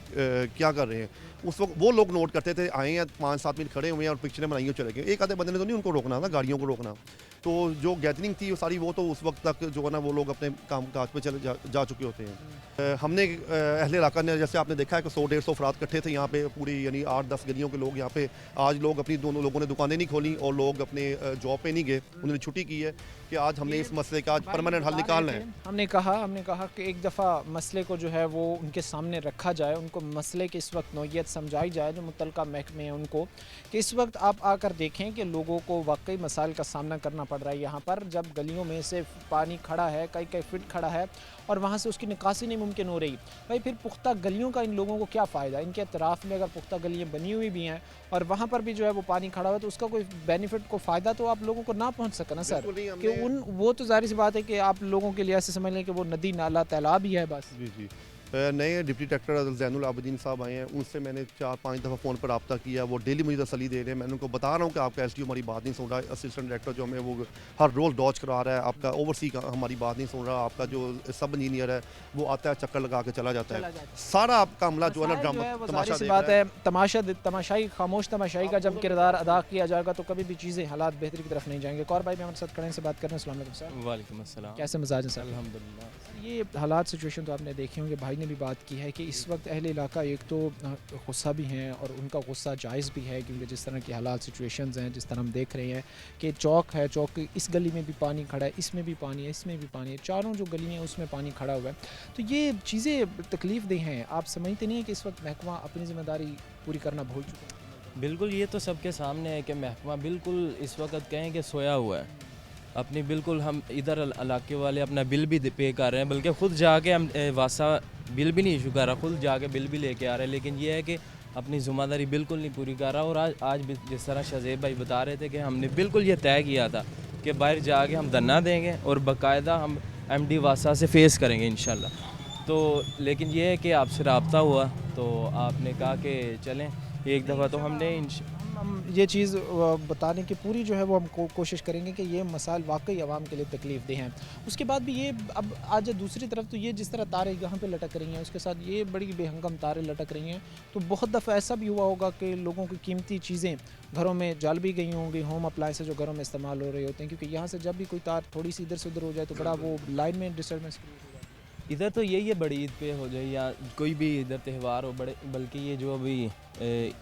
क्या कर रहे हैं, उस वक्त वो लोग नोट करते थे, आए हैं 5-7 मिनट खड़े हुए हैं और पिक्चरें बनाई चले गए। एक आधे बंदे ने तो नहीं उनको रोकना था, गाड़ियों को रोकना। तो जो गैदरिंग थी वो सारी, वो तो उस वक्त तक जो है ना वो लोग अपने काम काज पे चले जा चुके होते हैं। हमने अहले इलाका ने, जैसे आपने देखा है कि 100-150 अफराद इकट्ठे थे यहाँ पे, पूरी यानी 8-10 गलियों के लोग यहाँ पे। आज लोग अपनी, दोनों लोगों ने दुकानें नहीं खोली और लोग अपने जॉब पे नहीं गए, उन्होंने छुट्टी की है कि आज हमने इस मसले का परमानेंट हल निकालना है। हमने कहा कि एक दफ़ा मसले को जो है वो उनके सामने रखा जाए, उनको मसले की इस वक्त नौयत समझाई जाए, जो मुतल्लिका महकमे हैं उनको, कि इस वक्त आप आकर देखें कि लोगों को वाकई मसाइल का सामना करना पड़ रहा है यहाँ पर, जब गलियों में से पानी खड़ा है, कई फीट खड़ा है और वहाँ से उसकी निकासी नहीं मुमकिन हो रही। भाई फिर पुख्ता गलियों का इन लोगों को क्या फ़ायदा? इनके अतराफ़ में अगर पुख्ता गलियाँ बनी हुई भी हैं और वहाँ पर भी जो है वो पानी खड़ा हुआ, तो उसका कोई बेनिफिट को फ़ायदा तो आप लोगों को ना पहुँच सके ना सर, कि वो तो ज़ाहिर सी बात है कि आप लोगों के लिए ऐसे समझ लें कि वो नदी नाला तालाब ही है बस। जी। नए डिप्टी डायरेक्टर ज़ैनुल आबिदीन साहब आए हैं, उनसे मैंने 4-5 दफ़ा फ़ोन पर रब्ता किया, वो डेली मुझे तसल्ली दे रहे हैं। मैं उनको बता रहा हूँ कि आपका SDO हमारी बात नहीं सुन रहा है, असिस्टेंट डायरेक्टर जो हमें वो हर रोज़ डॉज करा रहा है, आपका ओवरसी का हमारी बात नहीं सुन रहा, आपका जो सब इंजीनियर है वो आता है चक्कर लगा के चला जाता है। सारा आपका अमला जो है ना ड्रामा तमाशा देख बात रहा है, तमाशाई खामोश तमाशाई का जब किरदार अदा किया जाएगा तो कभी भी चीज़ें हालात बेहतरी की तरफ नहीं जाएंगे। एक और भाई भी हमारे साथ खड़े हैं, से बात करने। अस्सलाम वालेकुम सर। वालेकुम अस्सलाम। कैसे मिजाज हैं सर? अल्हम्दुलिल्लाह। ये हालात सिचुएशन तो आपने देखे होंगे, भाई ने भी बात की है कि इस वक्त अहले इलाका एक तो गुस्सा भी हैं और उनका गुस्सा जायज़ भी है, क्योंकि जिस तरह की हालात सिचुएशंस हैं, जिस तरह हम देख रहे हैं कि चौक है, चौक की इस गली में भी पानी खड़ा है, इसमें भी पानी है, इसमें भी पानी है, चारों जो गली हैं उसमें पानी खड़ा हुआ है। तो ये चीज़ें तकलीफ़ देह हैं। आप समझते नहीं हैं कि इस वक्त महकमा अपनी ज़िम्मेदारी पूरी करना भूल चुका है? बिल्कुल, ये तो सबके सामने है कि महकमा बिल्कुल इस वक्त कहें कि सोया हुआ है अपनी। बिल्कुल हम इधर इलाके वाले अपना बिल भी पे कर रहे हैं, बल्कि ख़ुद जाके हम वासा बिल भी नहीं इशू कर रहा, ख़ुद जाके बिल भी लेके आ रहे हैं, लेकिन ये है कि अपनी ज़िम्मेदारी बिल्कुल नहीं पूरी कर रहा। और आज जिस तरह शज़ेब भाई बता रहे थे कि हमने बिल्कुल ये तय किया था कि बाहर जाके हम धरना देंगे और बाकायदा हम MD वासा से फेस करेंगे इंशाल्लाह। तो लेकिन ये है कि आपसे रब्ता हुआ तो आपने कहा कि चलें एक दफ़ा, तो हमने हम ये चीज़ बताने की पूरी जो है वो हम कोशिश करेंगे कि ये मसाइल वाकई आवाम के लिए तकलीफ़ देह हैं। उसके बाद भी ये अब आज दूसरी तरफ तो ये जिस तरह तारे यहाँ पे लटक रही हैं, उसके साथ ये बड़ी बेहंगम तारे लटक रही हैं, तो बहुत दफ़ा ऐसा भी हुआ होगा कि लोगों की कीमती चीज़ें घरों में जल भी गई होंगी, होम अप्लाइंसेस जो घरों में इस्तेमाल हो रहे होते हैं, क्योंकि यहाँ से जब भी कोई तार थोड़ी सी इधर से उधर हो जाए तो बड़ा वो लाइन में डिस्टर्बेंस क्रिएट हो जाए। इधर तो यही है, बड़ी ईद पे हो जाए या कोई भी इधर त्यौहार हो बड़े, बल्कि ये जो अभी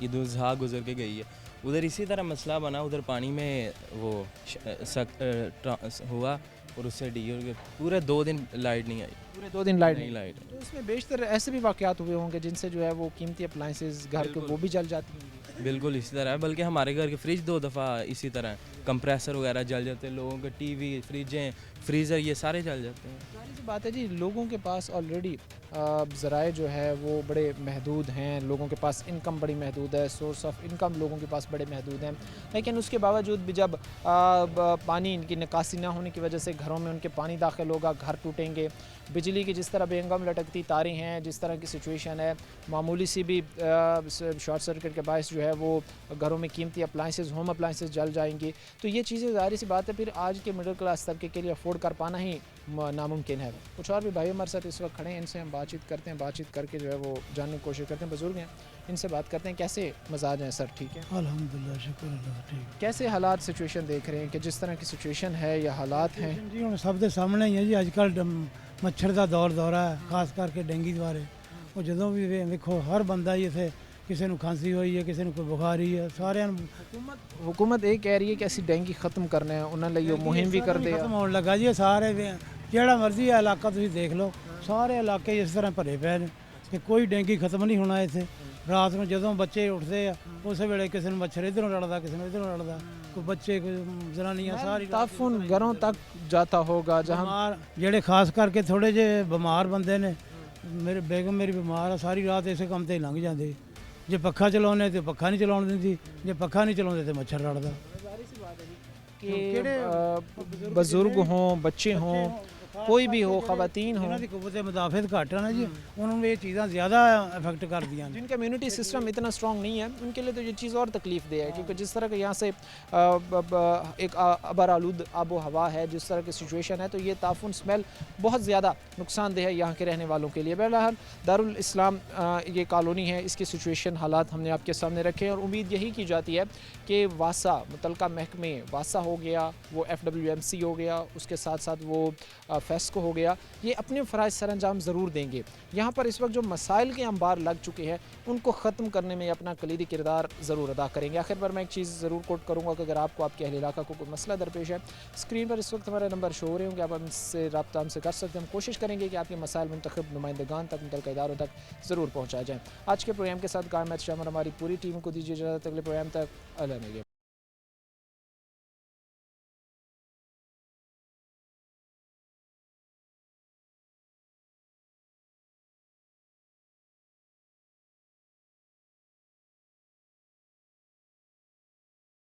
ईद उल ज़ुहा गुजर के गई है उधर इसी तरह मसला बना, उधर पानी में वो हुआ और उससे डी पूरे 2 दिन लाइट नहीं आई, पूरे 2 दिन लाइट नहीं। तो इसमें बेशतर ऐसे भी वाक़यात हुए होंगे जिनसे जो है वो कीमती अप्लाइंसेस घर के वो भी जल जाती होंगी। बिल्कुल इसी तरह है, बल्कि हमारे घर के फ्रिज 2 दफ़ा इसी तरह कंप्रेसर वगैरह जल जाते हैं, लोगों के TV फ्रिजें फ्रीज़र ये सारे जल जाते हैं। जाहिर सी बात है जी, लोगों के पास ऑलरेडी ज़राए जो है वो बड़े महदूद हैं, लोगों के पास इनकम बड़ी महदूद है, सोर्स ऑफ इनकम लोगों के पास बड़े महदूद हैं, लेकिन उसके बावजूद भी जब पानी इनकी निकासी ना होने की वजह से घरों में उनके पानी दाखिल होगा, घर टूटेंगे, बिजली की जिस तरह बेहंगम लटकती तारें हैं, जिस तरह की सिचुएशन है, मामूली सी भी शॉर्ट सर्किट के बायस जो है वो घरों में कीमती अप्लाइंसेस होम अप्लाइंसेस जल जाएंगी। तो ये चीज़ें ज़ाहिर सी बात है फिर आज के मिडिल क्लास तबके के लिए अफोर्ड कर पाना ही नामुमकिन है। कुछ और भी भाई हमारे साथ इस वक्त खड़े हैं, इनसे हम बातचीत करते हैं, बातचीत करके जो है वो जानने की कोशिश करते हैं। बुजुर्ग हैं, इनसे बात करते हैं। कैसे मजाज हैं सर? ठीक है अल्हम्दुलिल्लाह, शुक्र अल्लाह, ठीक। कैसे हालात सिचुएशन देख रहे हैं कि जिस तरह की सिचुएशन है या हालात हैं? जी हम सब के सामने ही है जी, अजकल मच्छर का दौरा है, खास करके डेंगी बारे। वो जो भी देखो हर बंदा ही इतने किसी को खांसी हुई है, किसी को कोई बुखार ही है, सारे हुकूमत ये कह रही है कि ऐसी डेंगी खत्म करना है, उन्होंने लिए मुहिम भी कर दे खत्म होने लगा जी। सारे जेड़ा मर्जी है इलाका तुम देख लो, सारे इलाके इस तरह भरे पे हैं कि कोई डेंगी खत्म नहीं होना इतने। रात में जो बच्चे उठते हैं उस वेले किसी ने मच्छर इधरों लड़ता, किसी ने इधरों लड़ता, कोई बच्चे कोई जनानियाँ सारी ताफुन घरों तक जाता होगा। जहाँ जेड़े खास करके थोड़े जे बीमार बंदे ने, मेरे बेगम मेरी बीमार है, सारी रात इस काम से लंघ जाती। जे पक्खा चलाने तो पक्खा नहीं चलाने देती, जे पक्खा नहीं चलाते तो मच्छर लड़ता। कि बुजुर्ग हों, बच्चे हों, कोई भी हो, ख़वातीन हो, कुव्वत मुदाफ़त घट है ना जी, उन्होंने ये चीज़ें ज़्यादा इफेक्ट कर दिया। जिनका इम्यूनिटी सिस्टम इतना स्ट्रॉन्ग नहीं है उनके लिए तो ये चीज़ और तकलीफ दे है, क्योंकि जिस तरह के यहाँ से एक अबर आलूद आबो हवा है, जिस तरह की सिचुएशन है, तो ये ताफुन स्मेल बहुत ज़्यादा नुकसानदेह है यहाँ के रहने वालों के लिए। बहरहाल दारुल इस्लाम ये कॉलोनी है, इसकी सिचुएशन हालात हमने आपके सामने रखे और उम्मीद यही की जाती है कि वासा मुतलका महकमे वासा हो गया, वो FWMC हो गया, उसके साथ साथ वो फेस्को हो गया, ये अपने फ़राइज़ सर अंजाम ज़रूर देंगे। यहाँ पर इस वक्त जो मसाइल के अंबार लग चुके हैं उनको ख़त्म करने में अपना कलीदी किरदार ज़रूर अदा करेंगे। आखिर पर मैं एक चीज़ ज़रूर कोट करूँगा कि अगर आपको आपके अहल इलाका को कोई मसला दरपेश है, स्क्रीन पर इस वक्त हमारे नंबर शो हो रहे होंगे, आप हमसे रब्ता हमसे कर सकते हैं। हम कोशिश करेंगे कि आपके मसाइल मुंतखब नुमाइंदगान तक, मुतल्लिक़ इदारों तक ज़रूर पहुँचाए जाएँ। आज के प्रोग्राम के साथ कायम शामिल हमारी पूरी टीम को दीजिए इजाज़त। अगले प्रोग्राम तक अल्लाह ने